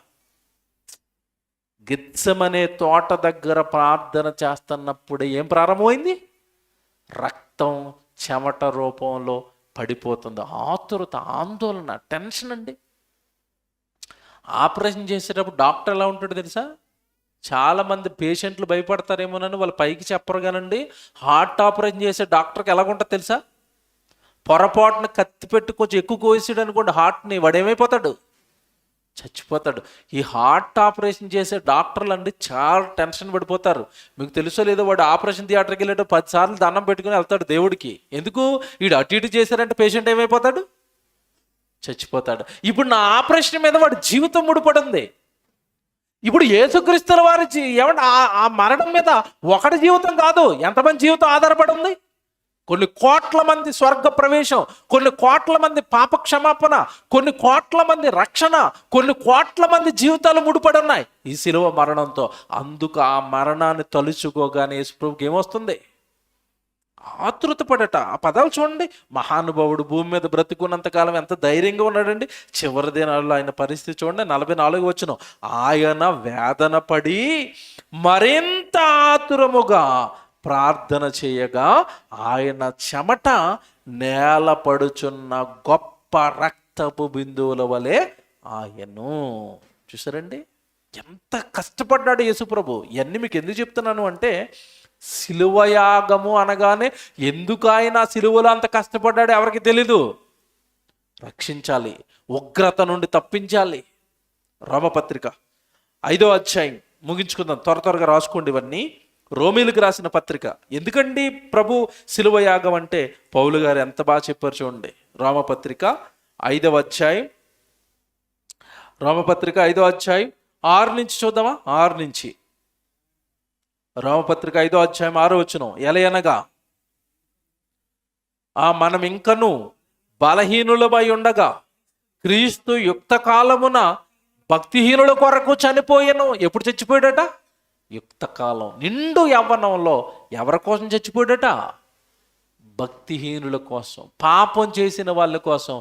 గెత్సెమనే తోట దగ్గర ప్రార్థన చేస్తున్నప్పుడే ఏం ప్రారంభమైంది? రక్తం చెమట రూపంలో పడిపోతుంది. ఆతురత, ఆందోళన, టెన్షన్ అండి. ఆపరేషన్ చేసేటప్పుడు డాక్టర్ ఎలా ఉంటాడు తెలుసా? చాలామంది పేషెంట్లు భయపడతారేమోనని వాళ్ళు పైకి చెప్పరు కానండి, హార్ట్ ఆపరేషన్ చేసే డాక్టర్కి ఎలాగుంటుంది తెలుసా? పొరపాటున కత్తి పెట్టి కొంచెం ఎక్కువ కోసాడు అనుకోండి హార్ట్ని, వాడేమైపోతాడు? చచ్చిపోతాడు. ఈ హార్ట్ ఆపరేషన్ చేసే డాక్టర్లు అండి చాలా టెన్షన్ పడిపోతారు. మీకు తెలుసో లేదో, వాడు ఆపరేషన్ థియేటర్కి వెళ్ళేటప్పుడు 10 సార్లు దండం పెట్టుకుని వెళ్తాడు దేవుడికి. ఎందుకు? వీడు అటు ఇటు చేశారంటే పేషెంట్ ఏమైపోతాడు? చచ్చిపోతాడు. ఇప్పుడు నా ఆపరేషన్ మీద వాడి జీవితం ముడిపడింది. ఇప్పుడు యేసుక్రీస్తుల వారి ఏమంటే ఆ మరణం మీద ఒకటి జీవితం కాదు, ఎంతమంది జీవితం ఆధారపడి ఉంది? కొన్ని కోట్ల మంది స్వర్గ ప్రవేశం, కొన్ని కోట్ల మంది పాప క్షమాపణ, కొన్ని కోట్ల మంది రక్షణ, కొన్ని కోట్ల మంది జీవితాలు ముడిపడి ఉన్నాయి ఈ శిలువ మరణంతో. అందుకు ఆ మరణాన్ని తలుచుకోగానే యేసుప్రభుకి ఏమొస్తుంది? ఆతృత పడట. ఆ పదాలు చూడండి. మహానుభావుడు భూమి మీద బ్రతికున్నంతకాలం ఎంత ధైర్యంగా ఉన్నాడండి. చివరి దినాల్లో ఆయన పరిస్థితి చూడండి. 44 వచనం, ఆయన వేదన పడి మరింత ఆతురముగా ప్రార్థన చేయగా ఆయన చెమట నేల పడుచున్న గొప్ప రక్తపు బిందువుల వలె ఆయను. చూసారండి ఎంత కష్టపడ్డాడు యేసుప్రభు. ఇవన్నీ మీకు ఎందుకు చెప్తున్నాను అంటే, సిలువయాగము అనగానే ఎందుకు ఆయన సిలువలో అంత కష్టపడ్డాడు ఎవరికి తెలీదు. రక్షించాలి, ఉగ్రత నుండి తప్పించాలి. రోమపత్రిక 5వ అధ్యాయం ముగించుకుందాం, త్వరగా రాసుకోండి ఇవన్నీ. రోమీలకు రాసిన పత్రిక. ఎందుకండి ప్రభు సిలువయాగం అంటే? పౌలు గారు ఎంత బాగా చెప్పారు చూడండి. రోమపత్రిక 5వ అధ్యాయం, రోమపత్రిక 5వ అధ్యాయం 6 నుంచి చూద్దామా? 6 నుంచి. రోమపత్రిక 5వ అధ్యాయం 6వ వచనం, ఎలయనగా మనం ఇంకను బలహీనులమై ఉండగా క్రీస్తు యుక్త కాలమున భక్తిహీనుల కొరకు చనిపోయాను. ఎప్పుడు చచ్చిపోయాడట? యుక్త కాలం, నిండు యవ్వనంలో. ఎవరి కోసం చచ్చిపోయాడట? భక్తిహీనుల కోసం, పాపం చేసిన వాళ్ళ కోసం.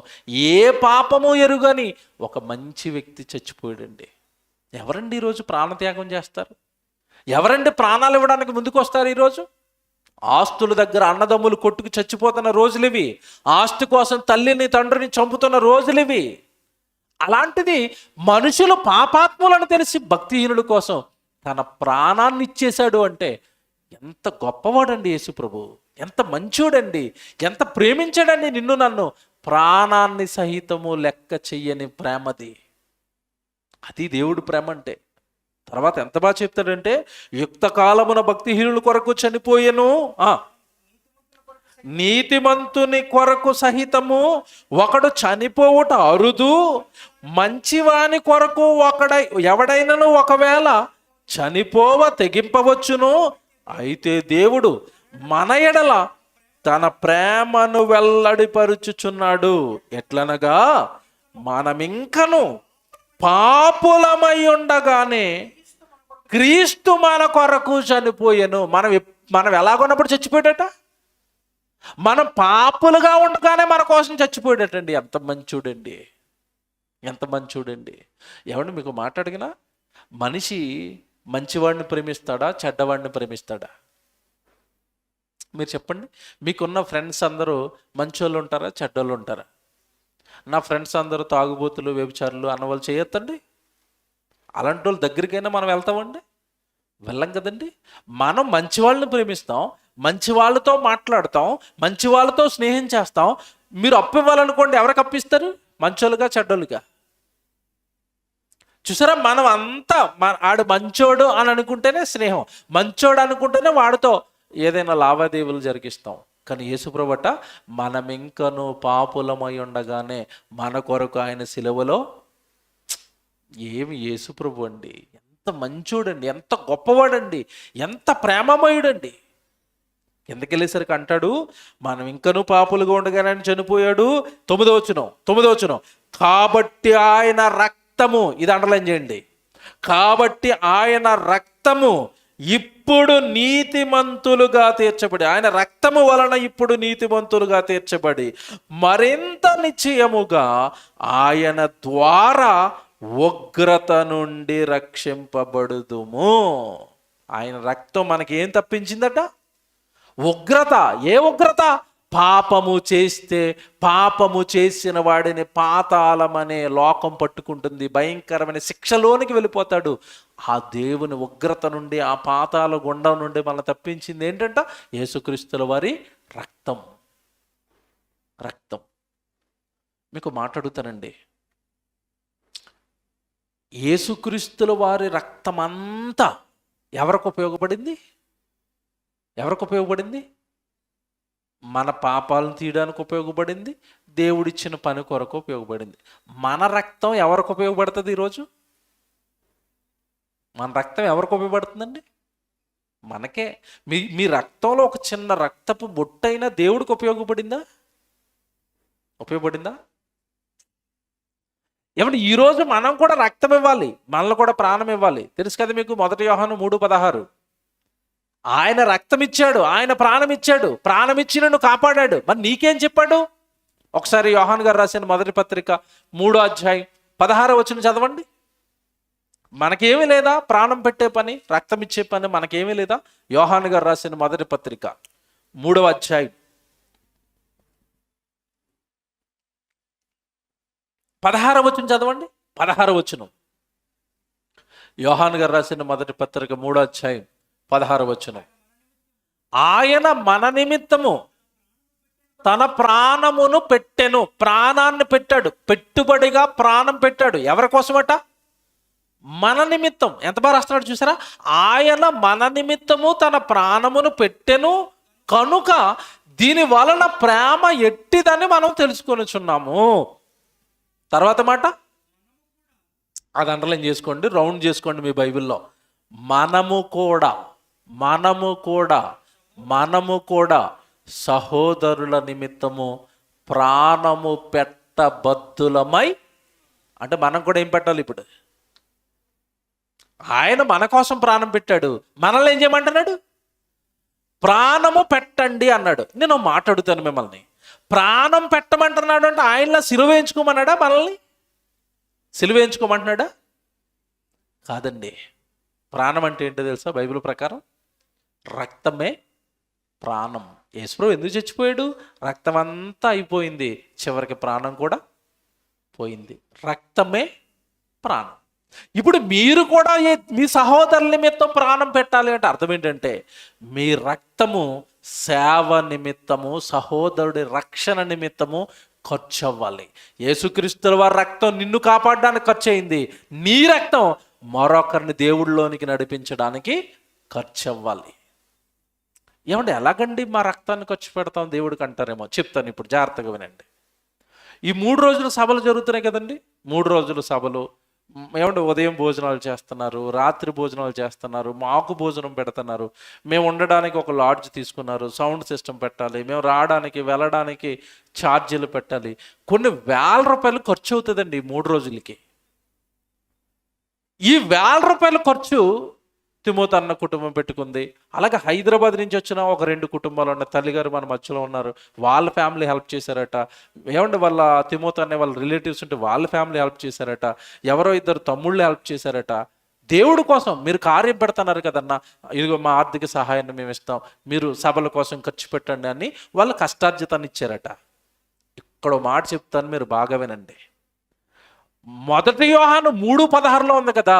ఏ పాపము ఎరుగని ఒక మంచి వ్యక్తి చచ్చిపోయాడండి. ఎవరండి ఈరోజు ప్రాణత్యాగం చేస్తారు? ఎవరండి ప్రాణాలు ఇవ్వడానికి ముందుకు వస్తారు ఈరోజు? ఆస్తుల దగ్గర అన్నదమ్ములు కొట్టుకు చచ్చిపోతున్న రోజులు ఇవి. ఆస్తి కోసం తల్లిని తండ్రిని చంపుతున్న రోజులు ఇవి. అలాంటిది మనుషులు పాపాత్ములను తెలిసి భక్తిహీనుల కోసం తన ప్రాణాన్ని ఇచ్చేశాడు అంటే ఎంత గొప్పవాడండి యేసుప్రభు. ఎంత మంచోడండి, ఎంత ప్రేమించాడండి నిన్ను నన్ను. ప్రాణాన్ని సహితము లెక్క చెయ్యని ప్రేమది. అది దేవుడు ప్రేమ అంటే. తర్వాత ఎంత బాగా చెప్తాడంటే, యుక్త కాలమున భక్తిహీనుల కొరకు చనిపోయెను, నీతిమంతుని కొరకు సహితము ఒకడు చనిపోవుట అరుదు, మంచివాని కొరకు ఎవడైనను ఒకవేళ చనిపోవ తెగింపవచ్చును. అయితే దేవుడు మన ఎడల తన ప్రేమను వెల్లడిపరుచుచున్నాడు. ఎట్లనగా మనమింకను పాపులమై ఉండగానే క్రీస్తు మన కొరకు చనిపోయెను. మనం ఎలాగొన్నప్పుడు చచ్చిపోయాడట? మనం పాపులుగా ఉండగానే మన కోసం చచ్చిపోయాడటండి. ఎంత మంచోడండి, ఎంత మంచోడండి. ఏమండి మీకు మాట్లాడినా, మనిషి మంచివాడిని ప్రేమిస్తాడా చెడ్డవాడిని ప్రేమిస్తాడా? మీరు చెప్పండి. మీకున్న ఫ్రెండ్స్ అందరూ మంచోళ్ళు ఉంటారా చెడ్డోళ్ళు ఉంటారా? నా ఫ్రెండ్స్ అందరూ తాగుబోతులు వ్యభిచారులు అన్నవాళ్ళు చేయొద్దండి. అలాంటి వాళ్ళ దగ్గరికైనా మనం వెళ్తామండి. వెళ్ళం కదండి. మనం మంచి వాళ్ళని ప్రేమిస్తాం, మంచి వాళ్ళతో మాట్లాడతాం, మంచి వాళ్ళతో స్నేహం చేస్తాం. మీరు అప్పు ఇవ్వాలనుకోండి, ఎవరికి అప్పిస్తారు? మంచోళ్ళుగా చెడ్డోళ్ళుగా? చూసారా, మనం అంతా ఆడు మంచోడు అని అనుకుంటేనే స్నేహం, మంచోడు అనుకుంటేనే వాడితో ఏదైనా లావాదేవీలు జరిగిస్తాం. కానీ యేసుప్రభుట మనం ఇంకను పాపులమై ఉండగానే మన కొరకు ఆయన సిలువలో ఏమి యేసుప్రభు అండి, ఎంత మంచోడండి, ఎంత గొప్పవాడండి, ఎంత ప్రేమమయుడండి. కిందకెళ్ళేసరికి అంటాడు, మనం ఇంకనూ పాపులుగా ఉండగానే ఆయన చనిపోయాడు. 9వ వచనం కాబట్టి ఆయన రక్తము, ఇది అండర్లైన్ చేయండి, కాబట్టి ఆయన రక్తము ఇప్పుడు నీతిమంతులుగా తీర్చబడి, ఆయన రక్తము వలన ఇప్పుడు నీతిమంతులుగా తీర్చబడి మరింత నిశ్చయముగా ఆయన ద్వారా ఉగ్రత నుండి రక్షింపబడుదుము. ఆయన రక్తం మనకి ఏం తప్పించిందట? ఉగ్రత. ఏ ఉగ్రత? పాపము చేస్తే పాపము చేసిన వాడిని పాతాళమనే లోకం పట్టుకుంటుంది, భయంకరమైన శిక్షలోనికి వెళ్ళిపోతాడు. ఆ దేవుని ఉగ్రత నుండి, ఆ పాతాళ గుండం నుండి మనం తప్పించింది ఏంటంట? యేసుక్రీస్తుల వారి రక్తం. రక్తం. మీకు మాట్లాడుతానండి, యేసుక్రీస్తుల వారి రక్తం అంతా ఎవరికి ఉపయోగపడింది? ఎవరికి ఉపయోగపడింది? మన పాపాలను తీయడానికి ఉపయోగపడింది, దేవుడిచ్చిన పని కొరకు ఉపయోగపడింది. మన రక్తం ఎవరికి ఉపయోగపడుతుంది ఈరోజు? మన రక్తం ఎవరికి ఉపయోగపడుతుందండి? మనకే. మీ రక్తంలో ఒక చిన్న రక్తపు బొట్టైనా దేవుడికి ఉపయోగపడిందా? ఉపయోగపడిందా? ఏమంటే ఈరోజు మనం కూడా రక్తం ఇవ్వాలి, మనలో కూడా ప్రాణం ఇవ్వాలి. తెలుసు కదా మీకు, 1 యోహాను 3:16, ఆయన రక్తం ఇచ్చాడు, ఆయన ప్రాణం ఇచ్చాడు, ప్రాణం ఇచ్చి నన్ను కాపాడాడు. మరి నీకేం చెప్పాడు? ఒకసారి యోహాను గారు రాసిన 1వ పత్రిక 3వ అధ్యాయం 16వ వచనం చదవండి. మనకేమీ లేదా ప్రాణం పెట్టే పని, రక్తం ఇచ్చే పని మనకేమీ లేదా? యోహాను గారు రాసిన 1వ పత్రిక 3వ అధ్యాయం 16వ వచనం చదవండి. 16వ వచనం, యోహాను గారు రాసిన 1వ పత్రిక 3వ అధ్యాయం 16వ వచనం. ఆయన మన నిమిత్తము తన ప్రాణమును పెట్టెను. ప్రాణాన్ని పెట్టాడు, పెట్టుబడిగా ప్రాణం పెట్టాడు. ఎవరి కోసమట? మన నిమిత్తం. ఎంత బాగా రాస్తున్నాడు చూసారా? ఆయన మన నిమిత్తము తన ప్రాణమును పెట్టెను కనుక దీని వలన ప్రేమ ఎట్టిదని మనం తెలుసుకొనిచున్నాము. తర్వాత మాట అది అండర్లైన్ చేసుకోండి, రౌండ్ చేసుకోండి మీ బైబిల్లో. మనము కూడా సహోదరుల నిమిత్తము ప్రాణము పెట్టబద్దులమై, అంటే మనం కూడా ఏం పెట్టాలి ఇప్పుడు? ఆయన మన కోసం ప్రాణం పెట్టాడు, మనల్ని ఏం చేయమంటున్నాడు? ప్రాణము పెట్టండి అన్నాడు. నేను మాట్లాడుతాను మిమ్మల్ని, ప్రాణం పెట్టమంటున్నాడు అంటే ఆయనలా సిలువ వేయించుకోమన్నాడా? మనల్ని సిలువ వేయించుకోమంటున్నాడా? కాదండి. ప్రాణం అంటే ఏంటో తెలుసా? బైబిల్ ప్రకారం రక్తమే ప్రాణం. యేసుప్రభు ఎందుకు చచ్చిపోయాడు? రక్తం అంతా అయిపోయింది, చివరికి ప్రాణం కూడా పోయింది. రక్తమే ప్రాణం. ఇప్పుడు మీరు కూడా మీ సహోదరుల నిమిత్తం ప్రాణం పెట్టాలి అంటే అర్థం ఏంటంటే, మీ రక్తము సేవ నిమిత్తము, సహోదరుడి రక్షణ నిమిత్తము ఖర్చు అవ్వాలి. యేసుక్రీస్తుల వారి రక్తం నిన్ను కాపాడడానికి ఖర్చు అయింది, నీ రక్తం మరొకరిని దేవుడిలోనికి నడిపించడానికి ఖర్చు అవ్వాలి. ఏమంటే ఎలాగండి మా రక్తాన్ని ఖర్చు పెడతాం దేవుడికి అంటారేమో. చెప్తాను ఇప్పుడు, జాగ్రత్తగా వినండి. ఈ 3 రోజుల సభలు జరుగుతున్నాయి కదండి. 3 రోజుల సభలు ఏమంటే ఉదయం భోజనాలు చేస్తున్నారు, రాత్రి భోజనాలు చేస్తున్నారు, మాకు భోజనం పెడుతున్నారు, మేము ఉండడానికి ఒక లాడ్జ్ తీసుకున్నారు, సౌండ్ సిస్టమ్ పెట్టాలి, మేము రావడానికి వెళ్ళడానికి ఛార్జీలు పెట్టాలి. కొన్ని వేల రూపాయలు ఖర్చు అవుతుందండి 3 రోజులకి. ఈ వేల రూపాయల ఖర్చు తిమోతి అన్న కుటుంబం పెట్టుకుంది. అలాగే హైదరాబాద్ నుంచి వచ్చిన ఒక 2 కుటుంబాలు ఉన్న తల్లిగారు మన మధ్యలో ఉన్నారు, వాళ్ళ ఫ్యామిలీ హెల్ప్ చేశారట. ఏమంటే వాళ్ళ తిమోతి అనే వాళ్ళ రిలేటివ్స్ ఉంటే వాళ్ళ ఫ్యామిలీ హెల్ప్ చేశారట. ఎవరో 2 తమ్ముళ్ళు హెల్ప్ చేశారట. దేవుడి కోసం మీరు కార్యం పెడుతున్నారు కదన్నా, ఇదిగో మా ఆర్థిక సహాయాన్ని మేము ఇస్తాం, మీరు సభల కోసం ఖర్చు పెట్టండి అని వాళ్ళు కష్టార్జితాన్ని ఇచ్చారట. ఇక్కడ మాట చెప్తాను, మీరు బాగా వినండి. మొదటి యోహాను 3:16 ఉంది కదా,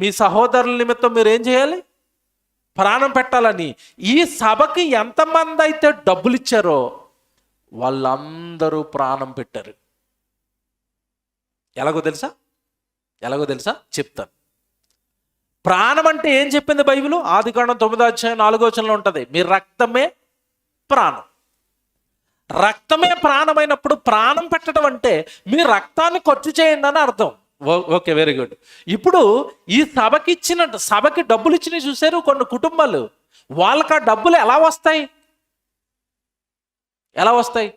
మీ సహోదరుల నిమిత్తం మీరు ఏం చేయాలి? ప్రాణం పెట్టాలని. ఈ సభకి ఎంతమంది అయితే డబ్బులు ఇచ్చారో వాళ్ళందరూ ప్రాణం పెట్టారు. ఎలాగో తెలుసా చెప్తాను. ప్రాణం అంటే ఏం చెప్పింది బైబిల్? ఆదికాండం 9:4 ఉంటుంది, మీ రక్తమే ప్రాణం. రక్తమే ప్రాణమైనప్పుడు ప్రాణం పెట్టడం అంటే మీ రక్తాన్ని ఖర్చు చేయండి అని అర్థం. Okay, very good. ఇప్పుడు ఈ సభకి డబ్బులు ఇచ్చినవి చూశారు కొన్ని కుటుంబాలు. వాళ్ళకి ఆ డబ్బులు ఎలా వస్తాయి?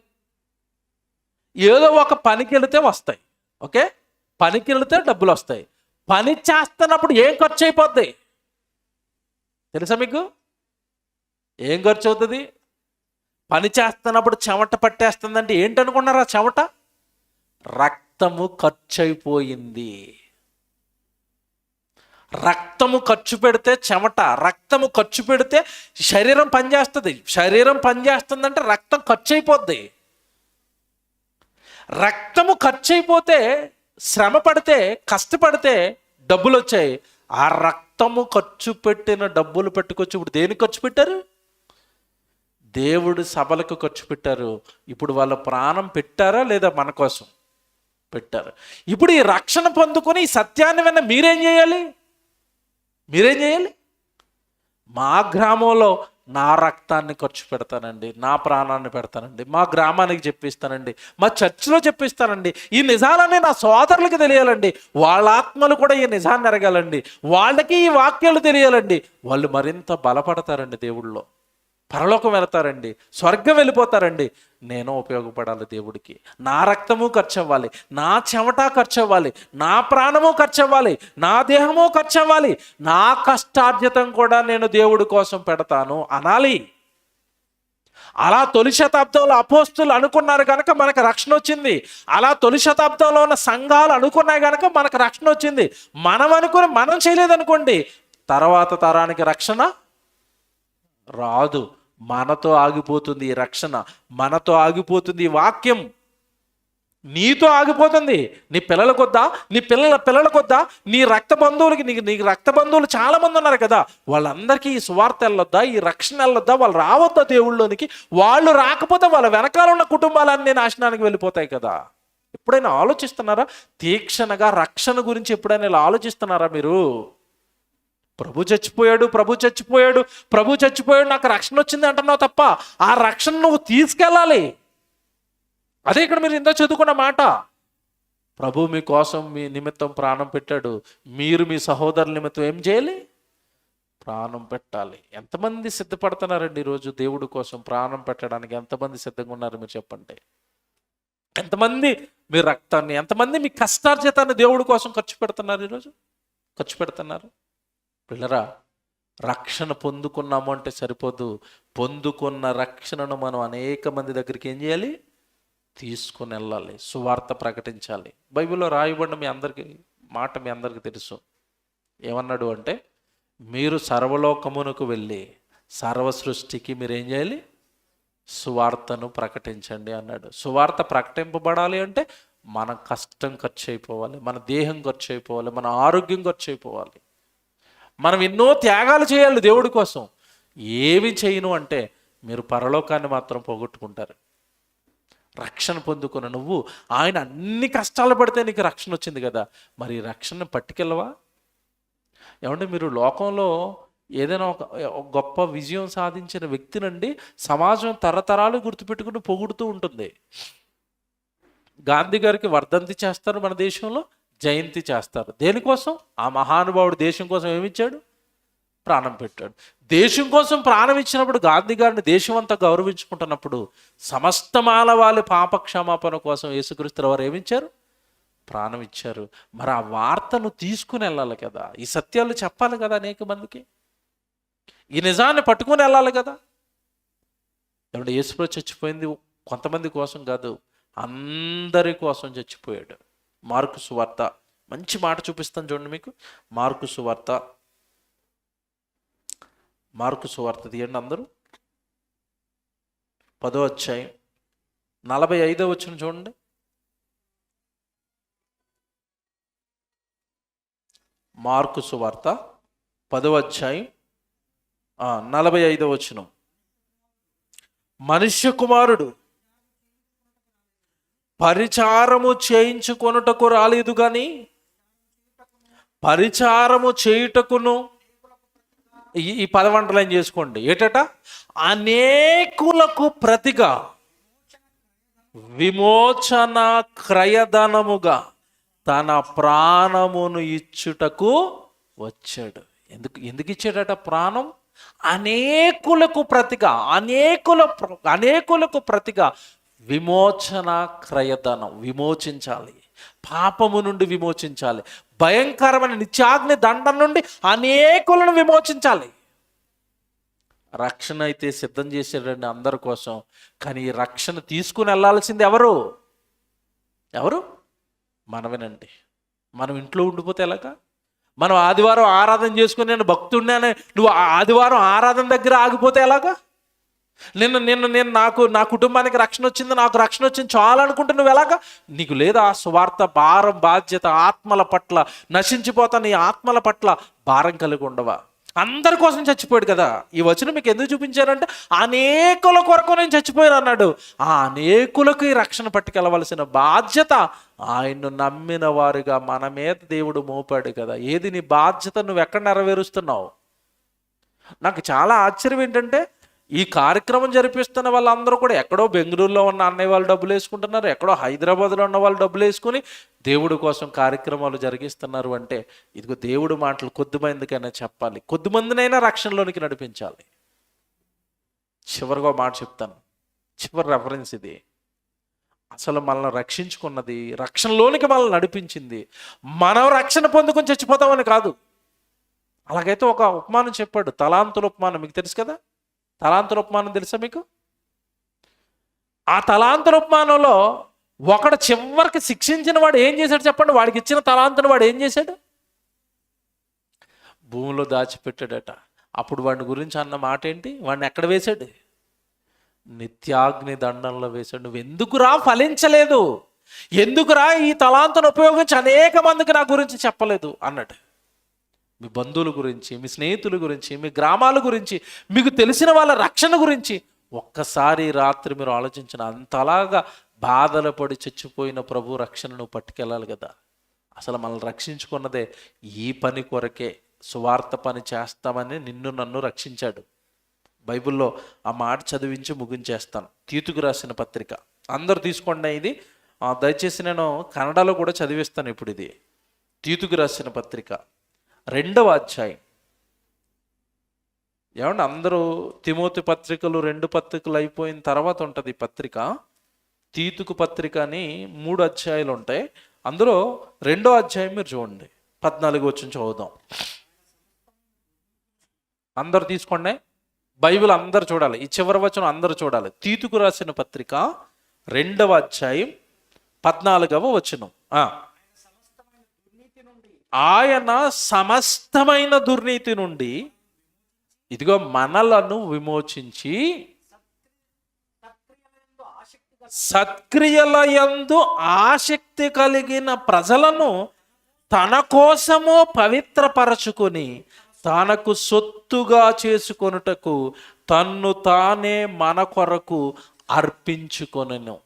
ఏదో ఒక పనికి వెళితే వస్తాయి. ఓకే, పనికి వెళితే డబ్బులు వస్తాయి. పని చేస్తున్నప్పుడు ఏం ఖర్చు అయిపోద్ది తెలుసా మీకు? ఏం ఖర్చు అవుతుంది? పని చేస్తున్నప్పుడు చెమట పట్టేస్తుందంటే ఏంటనుకున్నారా? చెమట, రక్తము ఖర్చు అయిపోయింది. రక్తము ఖర్చు పెడితే చెమట, రక్తము ఖర్చు పెడితే శరీరం పనిచేస్తుంది. శరీరం పనిచేస్తుందంటే రక్తం ఖర్చు అయిపోద్ది. రక్తము ఖర్చు అయిపోతే, శ్రమ పడితే, కష్టపడితే డబ్బులు వచ్చాయి. ఆ రక్తము ఖర్చు పెట్టిన డబ్బులు పెట్టుకొచ్చి ఇప్పుడు దేనికి ఖర్చు పెట్టారు? దేవుడు సభలకు ఖర్చు పెట్టారు. ఇప్పుడు వాళ్ళ ప్రాణం పెట్టారా లేదా? మన కోసం పెట్టారు. ఇప్పుడు ఈ రక్షణ పొందుకొని ఈ సత్యాన్ని విన్న మీరేం చేయాలి? మా గ్రామంలో నా రక్తాన్ని ఖర్చు పెడతానండి, నా ప్రాణాన్ని పెడతానండి, మా గ్రామానికి చెప్పిస్తానండి, మా చర్చిలో చెప్పిస్తానండి. ఈ నిజాలన్నీ నా సోదరులకు తెలియాలండి. వాళ్ళ ఆత్మలు కూడా ఈ నిజాన్ని ఎరగాలండి. వాళ్ళకి ఈ వాక్యాలు తెలియాలండి. వాళ్ళు మరింత బలపడతారండి, దేవుళ్ళో పరలోకం వెళతారండి, స్వర్గం వెళ్ళిపోతారండి. నేను ఉపయోగపడాలి దేవుడికి. నా రక్తము ఖర్చు అవ్వాలి, నా చెమట ఖర్చు అవ్వాలి, నా ప్రాణము ఖర్చు అవ్వాలి, నా దేహము ఖర్చు అవ్వాలి, నా కష్టార్జితం కూడా నేను దేవుడి కోసం పెడతాను అనాలి. అలా తొలి శతాబ్దంలో అపోస్తులు అనుకున్నారు కనుక మనకు రక్షణ వచ్చింది. అలా తొలి శతాబ్దంలో ఉన్న సంఘాలు అనుకున్నాయి కనుక మనకు రక్షణ వచ్చింది. మనం అనుకుని మనం చేయలేదనుకోండి, తర్వాత తరానికి రక్షణ రాదు. మనతో ఆగిపోతుంది ఈ రక్షణ, మనతో ఆగిపోతుంది ఈ వాక్యం, నీతో ఆగిపోతుంది. నీ పిల్లలకొద్దా, నీ పిల్లలకొద్దా, నీ రక్త బంధువులకి, నీకు రక్త బంధువులు చాలా మంది ఉన్నారు కదా, వాళ్ళందరికీ ఈ సువార్త వెళ్ళొద్దా, ఈ రక్షణ వెళ్ళొద్దా? వాళ్ళు రావద్దా దేవుళ్ళలోనికి? వాళ్ళు రాకపోతే వాళ్ళ వెనకాల ఉన్న కుటుంబాలన్నీ నాశనానికి వెళ్ళిపోతాయి కదా. ఎప్పుడైనా ఆలోచిస్తున్నారా? తీక్షణగా రక్షణ గురించి ఎప్పుడైనా ఇలా ఆలోచిస్తున్నారా మీరు? ప్రభు చచ్చిపోయాడు, నాకు రక్షణ వచ్చింది అంటున్నావు తప్ప ఆ రక్షణ నువ్వు తీసుకెళ్ళాలి. అదే ఇక్కడ మీరు ఇంత చదువుకున్న మాట. ప్రభు మీకోసం, మీ నిమిత్తం ప్రాణం పెట్టాడు. మీరు మీ సహోదరుల నిమిత్తం ఏం చేయాలి? ప్రాణం పెట్టాలి. ఎంతమంది సిద్ధపడుతున్నారండి ఈరోజు దేవుడి కోసం ప్రాణం పెట్టడానికి? ఎంతమంది సిద్ధంగా ఉన్నారు మీరు చెప్పండి? ఎంతమంది మీ రక్తాన్ని, ఎంతమంది మీ కష్టార్జితాన్ని దేవుడి కోసం ఖర్చు పెడుతున్నారు? పిల్లరా, రక్షణ పొందుకున్నాము అంటే సరిపోదు. పొందుకున్న రక్షణను మనం అనేక మంది దగ్గరికి ఏం చేయాలి? తీసుకుని వెళ్ళాలి, సువార్త ప్రకటించాలి. బైబిల్లో రాయబడిన మీ అందరికీ తెలుసు. ఏమన్నాడు అంటే, మీరు సర్వలోకమునకు వెళ్ళి సర్వ సృష్టికి మీరు ఏం చేయాలి? సువార్తను ప్రకటించండి అన్నాడు. సువార్త ప్రకటింపబడాలి అంటే మన కష్టం ఖర్చు అయిపోవాలి, మన దేహం ఖర్చు అయిపోవాలి, మన ఆరోగ్యం ఖర్చు అయిపోవాలి. మనం ఎన్నో త్యాగాలు చేయాలి దేవుడి కోసం. ఏమి చేయను అంటే మీరు పరలోకాన్ని మాత్రం పోగొట్టుకుంటారు. రక్షణ పొందుకున్న నువ్వు, ఆయన అన్ని కష్టాలు పడితే నీకు రక్షణ వచ్చింది కదా, మరి రక్షణ పట్టుకెళ్ళవా? ఏమంటే మీరు లోకంలో ఏదైనా ఒక గొప్ప విజయం సాధించిన వ్యక్తినండి సమాజం తరతరాలు గుర్తుపెట్టుకుని పొగుడుతూ ఉంటుంది. గాంధీ గారికి వర్ధంతి చేస్తారు, మన దేశంలో జయంతి చేస్తారు. దేనికోసం? ఆ మహానుభావుడు దేశం కోసం ఏమిచ్చాడు? ప్రాణం పెట్టాడు. దేశం కోసం ప్రాణం ఇచ్చినప్పుడు, గాంధీ గారిని దేశం అంతా గౌరవించుకుంటున్నప్పుడు, సమస్త మానవాళి పాప క్షమాపణ కోసం యేసుక్రీస్తు వారు ఏమిచ్చారు? ప్రాణం ఇచ్చారు. మరి ఆ వార్తను తీసుకుని వెళ్ళాలి కదా, ఈ సత్యాలు చెప్పాలి కదా అనేక మందికి, ఈ నిజాన్ని పట్టుకుని వెళ్ళాలి కదా. ఏమంటే యేసుప్రభు చచ్చిపోయింది కొంతమంది కోసం కాదు, అందరి కోసం చచ్చిపోయాడు. మార్కు సువార్త, మంచి మాట చూపిస్తాను చూడండి మీకు. మార్కు సువార్త తీయండి అందరూ. 10వ అధ్యాయం 45వ వచనం చూడండి. మార్కు సువార్త 10వ అధ్యాయం 45వ వచనం. మనుష్య కుమారుడు పరిచారము చేయించుకొనుటకు రాలేదు కానీ పరిచారము చేయుటకును, ఈ పదవంటలు ఏం చేసుకోండి, ఏటట అనేకులకు ప్రతిగా విమోచన క్రయధనముగా తన ప్రాణమును ఇచ్చుటకు వచ్చాడు. ఎందుకు ఇచ్చాడట ప్రాణం? అనేకులకు ప్రతిగా, అనేకులకు ప్రతిగా విమోచన క్రయధనం. విమోచించాలి, పాపము నుండి విమోచించాలి, భయంకరమైన నిత్యాగ్ని దండం నుండి అనేకులను విమోచించాలి. రక్షణ అయితే సిద్ధం చేసాడండి అందరి కోసం. కానీ ఈ రక్షణ తీసుకుని వెళ్ళాల్సింది ఎవరు? మనమేనండి. మనం ఇంట్లో ఉండిపోతే ఎలాగా? మనం ఆదివారం ఆరాధన చేసుకుని నేను భక్తుడిని నువ్వు ఆదివారం ఆరాధన దగ్గర ఆగిపోతే ఎలాగా? నేను నా కుటుంబానికి రక్షణ వచ్చింది, నాకు రక్షణ వచ్చింది చాలు అనుకుంటే నువ్వు ఎలాగా? నీకు లేదా సువార్త భారం, బాధ్యత, ఆత్మల పట్ల నశించిపోతాను ఈ ఆత్మల పట్ల భారం కలిగి ఉండవా? అందరి కోసం చచ్చిపోయాడు కదా. ఈ వచనం మీకు ఎందుకు చూపించారంటే అనేకుల కొరకు నేను చచ్చిపోయాను అన్నాడు. ఆ అనేకులకు ఈ రక్షణ పట్టుకెళ్ళవలసిన బాధ్యత ఆయన్ను నమ్మిన వారుగా మన మీద దేవుడు మోపాడు కదా. ఏది నీ బాధ్యత? నువ్వు ఎక్కడ నెరవేరుస్తున్నావు? నాకు చాలా ఆశ్చర్యం ఏంటంటే ఈ కార్యక్రమం జరిపిస్తున్న వాళ్ళందరూ కూడా ఎక్కడో బెంగళూరులో ఉన్న అన్నయ్య వాళ్ళు డబ్బులు వేసుకుంటున్నారు, ఎక్కడో హైదరాబాద్లో ఉన్న వాళ్ళు డబ్బులు వేసుకుని దేవుడి కోసం కార్యక్రమాలు జరిగిస్తున్నారు. అంటే ఇదిగో దేవుడి మాటలు కొద్దిమందికైనా చెప్పాలి, కొద్దిమందినైనా రక్షణలోనికి నడిపించాలి. చివరిగా మాట చెప్తాను, చివరి రెఫరెన్స్ ఇది. అసలు మనల్ని రక్షించుకున్నది, రక్షణలోనికి మనల్ని నడిపించింది మనం రక్షణ పొందుకొని చచ్చిపోతామని కాదు. అలాగైతే ఒక ఉపమానం చెప్పాడు, తలాంతుల ఉపమానం. మీకు తెలుసు కదా తలాంతుల ఉపమానం? తెలుసా మీకు? ఆ తలాంతుల ఉపమానంలో ఒకడు చివరికి శిక్షించిన వాడు ఏం చేశాడు చెప్పండి? వాడికి ఇచ్చిన తలాంతును వాడు ఏం చేశాడు? భూమిలో దాచిపెట్టాడట. అప్పుడు వాడి గురించి అన్న మాట ఏంటి? వాడిని ఎక్కడ వేశాడు? నిత్యాగ్ని దండంలో వేశాడు. నువ్వు ఎందుకురా ఫలించలేదు? ఎందుకురా ఈ తలాంతును ఉపయోగించి అనేక మందికి నా గురించి చెప్పలేదు అన్నాడు. మీ బంధువుల గురించి, మీ స్నేహితుల గురించి, మీ గ్రామాల గురించి, మీకు తెలిసిన వాళ్ళ రక్షణ గురించి ఒక్కసారి రాత్రి మీరు ఆలోచించిన. అంతలాగా బాధలు పడి చచ్చిపోయిన ప్రభు రక్షణను పట్టుకెళ్ళాలి కదా. అసలు మనల్ని రక్షించుకున్నదే ఈ పని కొరకే. సువార్త పని చేస్తామని నిన్ను నన్ను రక్షించాడు. బైబిల్లో ఆ మాట చదివించి ముగించేస్తాను. తీతుకు రాసిన పత్రిక అందరు తీసుకోండి. ఇది దయచేసి నేను కన్నడలో కూడా చదివిస్తాను ఇప్పుడు. ఇది తీతుకు రాసిన పత్రిక 2వ అధ్యాయం. ఏమంటే అందరూ తిమోతి పత్రికలు 2 పత్రికలు అయిపోయిన తర్వాత ఉంటుంది పత్రిక. తీతుకు పత్రిక అని 3 అధ్యాయాలు ఉంటాయి. అందులో 2వ అధ్యాయం మీరు చూడండి, 14 వచ్చి చదువుదాం. అందరు తీసుకోండి, బైబిల్ అందరు చూడాలి, ఈ చివరి వచనం అందరూ చూడాలి. తీతుకు రాసిన పత్రిక 2వ అధ్యాయం 14వ వచనం. ఆయన సమస్తమైన దుర్నీతి నుండి ఇదిగో మనలను విమోచించి సత్క్రియలయందు ఆసక్తి కలిగిన ప్రజలను తన కోసము పవిత్రపరచుకొని తనకు సొత్తుగా చేసుకొనుటకు తన్ను తానే మన కొరకు అర్పించుకొనెను.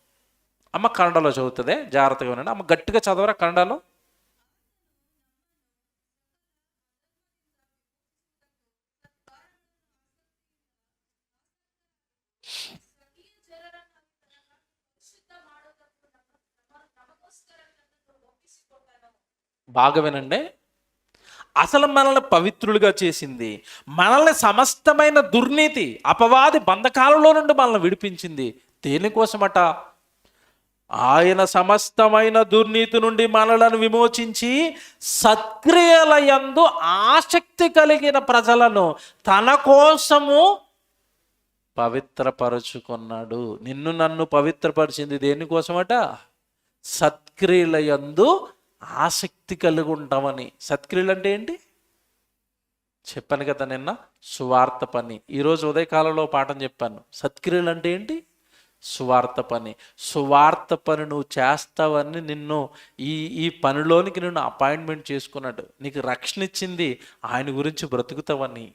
అమ్మ కన్నడలో చదువుతుంది, జాగ్రత్తగా వినండి. అమ్మ గట్టిగా చదవరా కన్నడలో. బాగా వినండి. అసలు మనల్ని పవిత్రులుగా చేసింది, మనల్ని సమస్తమైన దుర్నీతి అపవాది బంధకాలలో నుండి మనల్ని విడిపించింది. దేనికోసమట? ఆయన సమస్తమైన దుర్నీతి నుండి మనలను విమోచించి సత్క్రియలయందు ఆసక్తి కలిగిన ప్రజలను తన కోసము పవిత్రపరచుకున్నాడు. నిన్ను నన్ను పవిత్రపరిచింది దేనికోసమట? సత్క్రియలయందు ఆసక్తి కలిగి ఉంటామని. సత్క్రియలు అంటే ఏంటి చెప్పాను కదా నిన్న, సువార్త పని. ఈరోజు ఉదయకాలంలో పాఠం చెప్పాను. సత్క్రియలు అంటే ఏంటి? సువార్త పని నువ్వు చేస్తావని నిన్ను ఈ ఈ పనిలోనికి నిన్ను అపాయింట్మెంట్ చేసుకున్నాడు. నీకు రక్షణ ఇచ్చింది ఆయన గురించి బ్రతుకుతావని,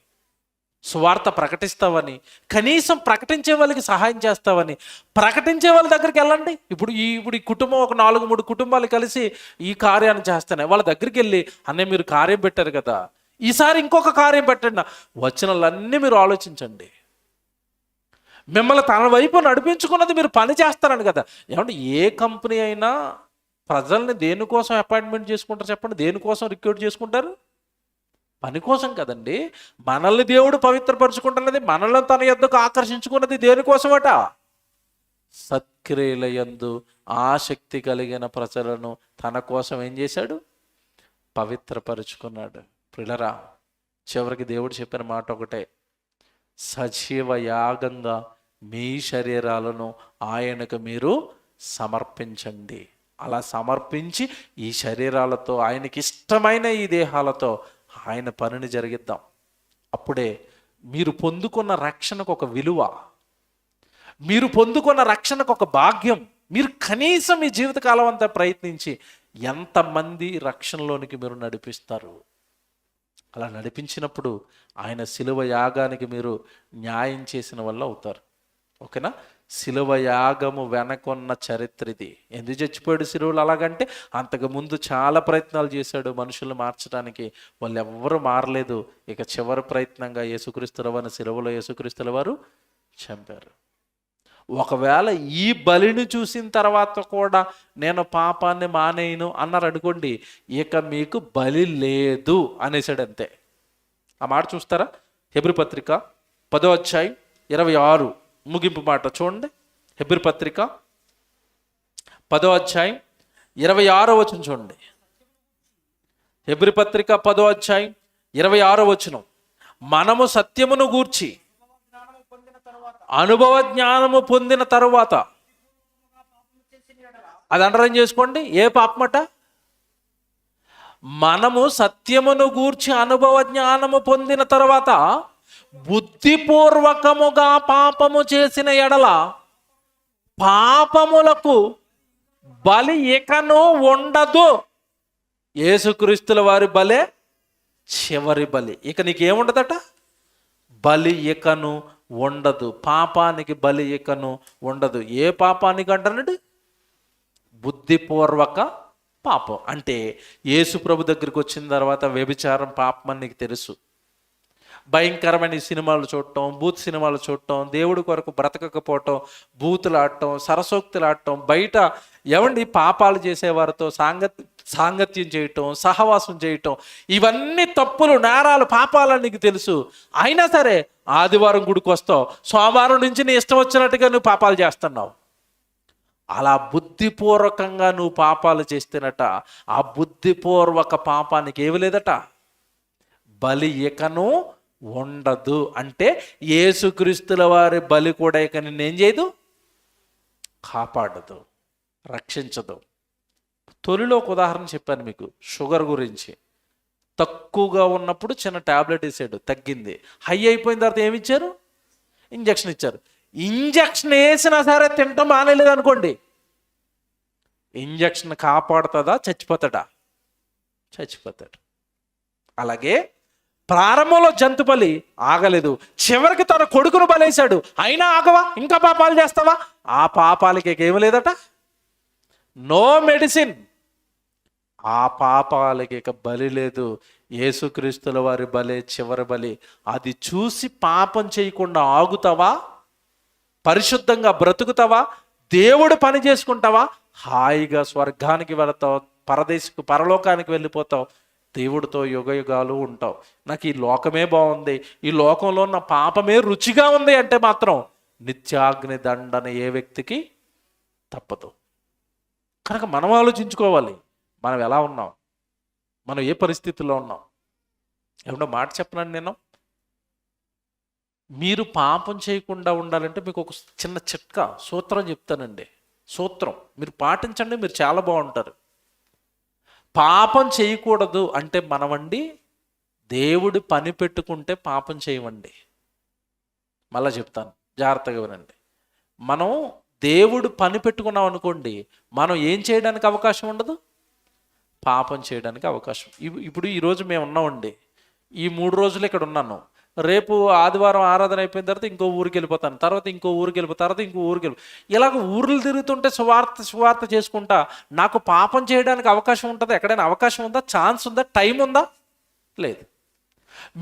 సువార్త ప్రకటిస్తావని, కనీసం ప్రకటించే వాళ్ళకి సహాయం చేస్తావని. ప్రకటించే వాళ్ళ దగ్గరికి వెళ్ళండి. ఇప్పుడు ఈ కుటుంబం ఒక 4-3 కుటుంబాలు కలిసి ఈ కార్యాన్ని చేస్తున్నాయి. వాళ్ళ దగ్గరికి వెళ్ళి, అన్నయ్య మీరు కార్యం పెట్టారు కదా, ఈసారి ఇంకొక కార్యం పెట్టండి. వచనాలన్నీ మీరు ఆలోచించండి. మిమ్మల్ని తన వైపు నడిపించుకున్నది మీరు పని చేస్తారని కదా. ఏమంటే ఏ కంపెనీ అయినా ప్రజల్ని దేనికోసం అపాయింట్మెంట్ చేసుకుంటారు చెప్పండి? దేనికోసం రిక్రూట్ చేసుకుంటారు? పని కోసం కదండి. మనల్ని దేవుడు పవిత్రపరుచుకుంటున్నది, మనల్ని తన యొద్దకు ఆకర్షించుకున్నది దేనికోసమట? సత్క్రియల యందు ఆసక్తి కలిగిన ప్రజలను తన కోసం ఏం చేశాడు? పవిత్రపరుచుకున్నాడు. ప్రియులారా, చివరికి దేవుడు చెప్పిన మాట ఒకటే, సజీవ యాగంగా మీ శరీరాలను ఆయనకు మీరు సమర్పించండి. అలా సమర్పించి ఈ శరీరాలతో, ఆయనకి ఇష్టమైన ఈ దేహాలతో ఆయన పనిని జరిగిద్దాం. అప్పుడే మీరు పొందుకున్న రక్షణకు ఒక విలువ, మీరు పొందుకున్న రక్షణకు ఒక భాగ్యం. మీరు కనీసం మీ జీవితకాలం అంతా ప్రయత్నించి ఎంతమంది రక్షణలోనికి మీరు నడిపిస్తారు? అలా నడిపించినప్పుడు ఆయన శిలువ యాగానికి మీరు న్యాయం చేసిన వల్ల అవుతారు. ఓకేనా? శిలువ యాగము వెనకొన్న చరిత్ర ఇది. ఎందుకు చచ్చిపోయాడు శిలువలు? అలాగంటే అంతకుముందు చాలా ప్రయత్నాలు చేశాడు మనుషులు మార్చడానికి, వాళ్ళు ఎవ్వరూ మారలేదు. ఇక చివరి ప్రయత్నంగా యేసుక్రీస్తుల వారిని శిలువలో యేసుక్రీస్తుల వారు చంపారు. ఒకవేళ ఈ బలిని చూసిన తర్వాత కూడా నేను పాపాన్ని మానేయను అన్నారు అనుకోండి, ఇక మీకు బలి లేదు అనేసాడు, అంతే. ఆ మాట చూస్తారా? హెబ్రీ పత్రిక 10వ అధ్యాయం 26 ముగింపు మాట చూడండి. హెబ్రీ పత్రిక 10వ అధ్యాయం 26వ వచనం చూడండి. హెబ్రీ పత్రిక 10వ అధ్యాయం 26వ వచనం, మనము సత్యమును గూర్చి అనుభవ జ్ఞానము పొందిన తరువాత, అది అండర్లైన్ చేసుకోండి. ఏ పాపమట? మనము సత్యమును గూర్చి అనుభవ జ్ఞానము పొందిన తర్వాత బుద్ధిపూర్వకముగా పాపము చేసిన ఎడల పాపములకు బలి ఇకను ఉండదు. యేసుక్రీస్తుల వారి బలే చివరి బలి. ఇక నీకేముండదట? బలి ఇకను ఉండదు. పాపానికి బలి ఇకను ఉండదు. ఏ పాపానికి అంటున్నాడు? బుద్ధిపూర్వక పాపం. అంటే యేసు ప్రభు దగ్గరికి వచ్చిన తర్వాత వ్యభిచారం పాపం అని నీకు తెలుసు. భయంకరమైన సినిమాలు చూడటం, బూత్ సినిమాలు చూడటం, దేవుడి కొరకు బ్రతకకపోవటం, బూతులు ఆడటం, సరసోక్తులు ఆడటం, బయట ఎవండి పాపాలు చేసేవారితో సాంగత్యం చేయటం, సహవాసం చేయటం, ఇవన్నీ తప్పులు, నేరాలు, పాపాలని నీకు తెలుసు. అయినా సరే ఆదివారం గుడికి వస్తావు, సోమవారం నుంచి నీ ఇష్టం వచ్చినట్టుగా నువ్వు పాపాలు చేస్తున్నావు. అలా బుద్ధిపూర్వకంగా నువ్వు పాపాలు చేస్తేనట, ఆ బుద్ధిపూర్వక పాపానికి ఏమి లేదట? బలి ఇకను ఉండదు. అంటే యేసుక్రీస్తుల వారి బలి కూడా ఇక నిన్నేం చేయదు? కాపాడదు, రక్షించదు. తొలిలో ఒక ఉదాహరణ చెప్పాను మీకు, షుగర్ గురించి. తక్కువగా ఉన్నప్పుడు చిన్న ట్యాబ్లెట్ వేసాడు, తగ్గింది. హై అయిపోయిన తర్వాత ఏమి ఇచ్చారు? ఇంజక్షన్ ఇచ్చారు. ఇంజక్షన్ వేసినా సరే తింటాం మానేలేదు అనుకోండి, ఇంజక్షన్ కాపాడుతుందా? చచ్చిపోతాడా? చచ్చిపోతాడు. అలాగే ప్రారంభంలో జంతు బలి ఆగలేదు, చివరికి తన కొడుకును బలేశాడు. అయినా ఆగవా? ఇంకా పాపాలు చేస్తావా? ఆ పాపాలకి ఏమి లేదట? No medicine. ఆ పాపాలకి ఇక బలి లేదు. యేసుక్రీస్తుల వారి బలే చివరి బలి. అది చూసి పాపం చేయకుండా ఆగుతావా? పరిశుద్ధంగా బ్రతుకుతావా? దేవుడు పని చేసుకుంటావా? హాయిగా స్వర్గానికి వెళతావు, పరలోకానికి వెళ్ళిపోతావు, దేవుడితో యుగయుగాలు ఉంటావు. నాకు ఈ లోకమే బాగుంది, ఈ లోకంలో ఉన్న పాపమే రుచిగా ఉంది అంటే మాత్రం నిత్యాగ్ని దండన ఏ వ్యక్తికి తప్పదు. కనుక మనం ఆలోచించుకోవాలి, మనం ఎలా ఉన్నాం, మనం ఏ పరిస్థితుల్లో ఉన్నాం. ఏమన్నా మాట చెప్పనండి నేను, మీరు పాపం చేయకుండా ఉండాలంటే మీకు ఒక చిన్న చిట్కా, సూత్రం చెప్తానండి. సూత్రం మీరు పాటించండి, మీరు చాలా బాగుంటారు. పాపం చేయకూడదు అంటే మనమండి దేవుడి పని పెట్టుకుంటే పాపం చేయమండి. మళ్ళా చెప్తాను, జాగ్రత్తగా వినండి. మనం దేవుడు పని పెట్టుకున్నాం అనుకోండి, మనం ఏం చేయడానికి అవకాశం ఉండదు? పాపం చేయడానికి అవకాశం. ఇప్పుడు ఈరోజు మేము ఉన్నామండి, ఈ 3 రోజులు ఇక్కడ ఉన్నాను. రేపు ఆదివారం ఆరాధన అయిపోయిన తర్వాత ఇంకో ఊరికి వెళ్ళిపోతాను, తర్వాత ఇంకో ఊరికి వెళ్ళిపోతాను, తర్వాత ఇంకో ఊరికి ఇలాగ ఊర్లు తిరుగుతుంటే సువార్త చేసుకుంటా నాకు పాపం చేయడానికి అవకాశం ఉంటుందా? ఎక్కడైనా అవకాశం ఉందా? ఛాన్స్ ఉందా? టైం ఉందా? లేదు.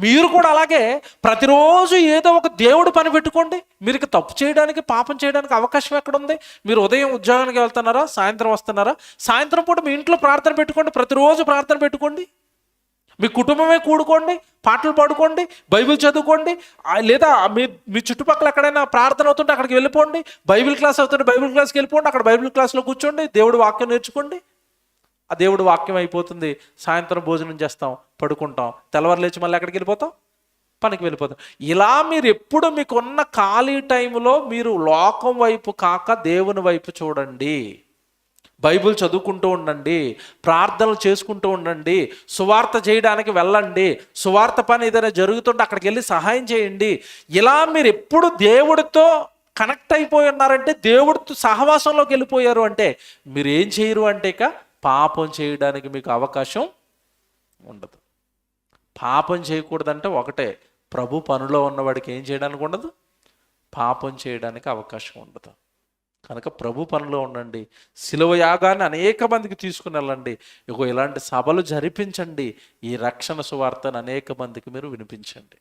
మీరు కూడా అలాగే ప్రతిరోజు ఏదో ఒక దేవుడు పని పెట్టుకోండి. మీరు తప్పు చేయడానికి, పాపం చేయడానికి అవకాశం ఎక్కడుంది? మీరు ఉదయం ఉద్యోగానికి వెళ్తున్నారా, సాయంత్రం వస్తున్నారా? సాయంత్రం పూట మీ ఇంట్లో ప్రార్థన పెట్టుకోండి, ప్రతిరోజు ప్రార్థన పెట్టుకోండి. మీ కుటుంబమే కూడుకోండి, పాటలు పాడుకోండి, బైబిల్ చదువుకోండి. లేదా మీ చుట్టుపక్కల ఎక్కడైనా ప్రార్థన అవుతుంటే అక్కడికి వెళ్ళిపోండి. బైబిల్ క్లాస్ అవుతుంటే బైబిల్ క్లాస్కి వెళ్ళిపోండి, అక్కడ బైబిల్ క్లాస్లో కూర్చోండి, దేవుడు వాక్యం నేర్చుకోండి. ఆ దేవుడు వాక్యం అయిపోతుంది, సాయంత్రం భోజనం చేస్తాం, పడుకుంటాం, తెల్లవారు లేచి మళ్ళీ ఎక్కడికి వెళ్ళిపోతాం? పనికి వెళ్ళిపోతాం. ఇలా మీరు ఎప్పుడు మీకున్న ఖాళీ టైంలో మీరు లోకం వైపు కాక దేవుని వైపు చూడండి. బైబిల్ చదువుకుంటూ ఉండండి, ప్రార్థనలు చేసుకుంటూ ఉండండి, సువార్త చేయడానికి వెళ్ళండి, సువార్త పని ఏదైనా జరుగుతుంటే అక్కడికి వెళ్ళి సహాయం చేయండి. ఇలా మీరు ఎప్పుడు దేవుడితో కనెక్ట్ అయిపోయి ఉన్నారంటే, దేవుడితో సహవాసంలోకి వెళ్ళిపోయారు అంటే మీరు ఏం చేయరు అంటే ఇక పాపం చేయడానికి మీకు అవకాశం ఉండదు. పాపం చేయకూడదంటే ఒకటే, ప్రభు పనిలో ఉన్నవాడికి ఏం చేయడానికి ఉండదు? పాపం చేయడానికి అవకాశం ఉండదు. కనుక ప్రభు పనిలో ఉండండి, శిలువ యాగాన్ని అనేక మందికి తీసుకుని వెళ్ళండి. ఇలాంటి సభలు జరిపించండి, ఈ రక్షణ సువార్తను అనేక మందికి మీరు వినిపించండి.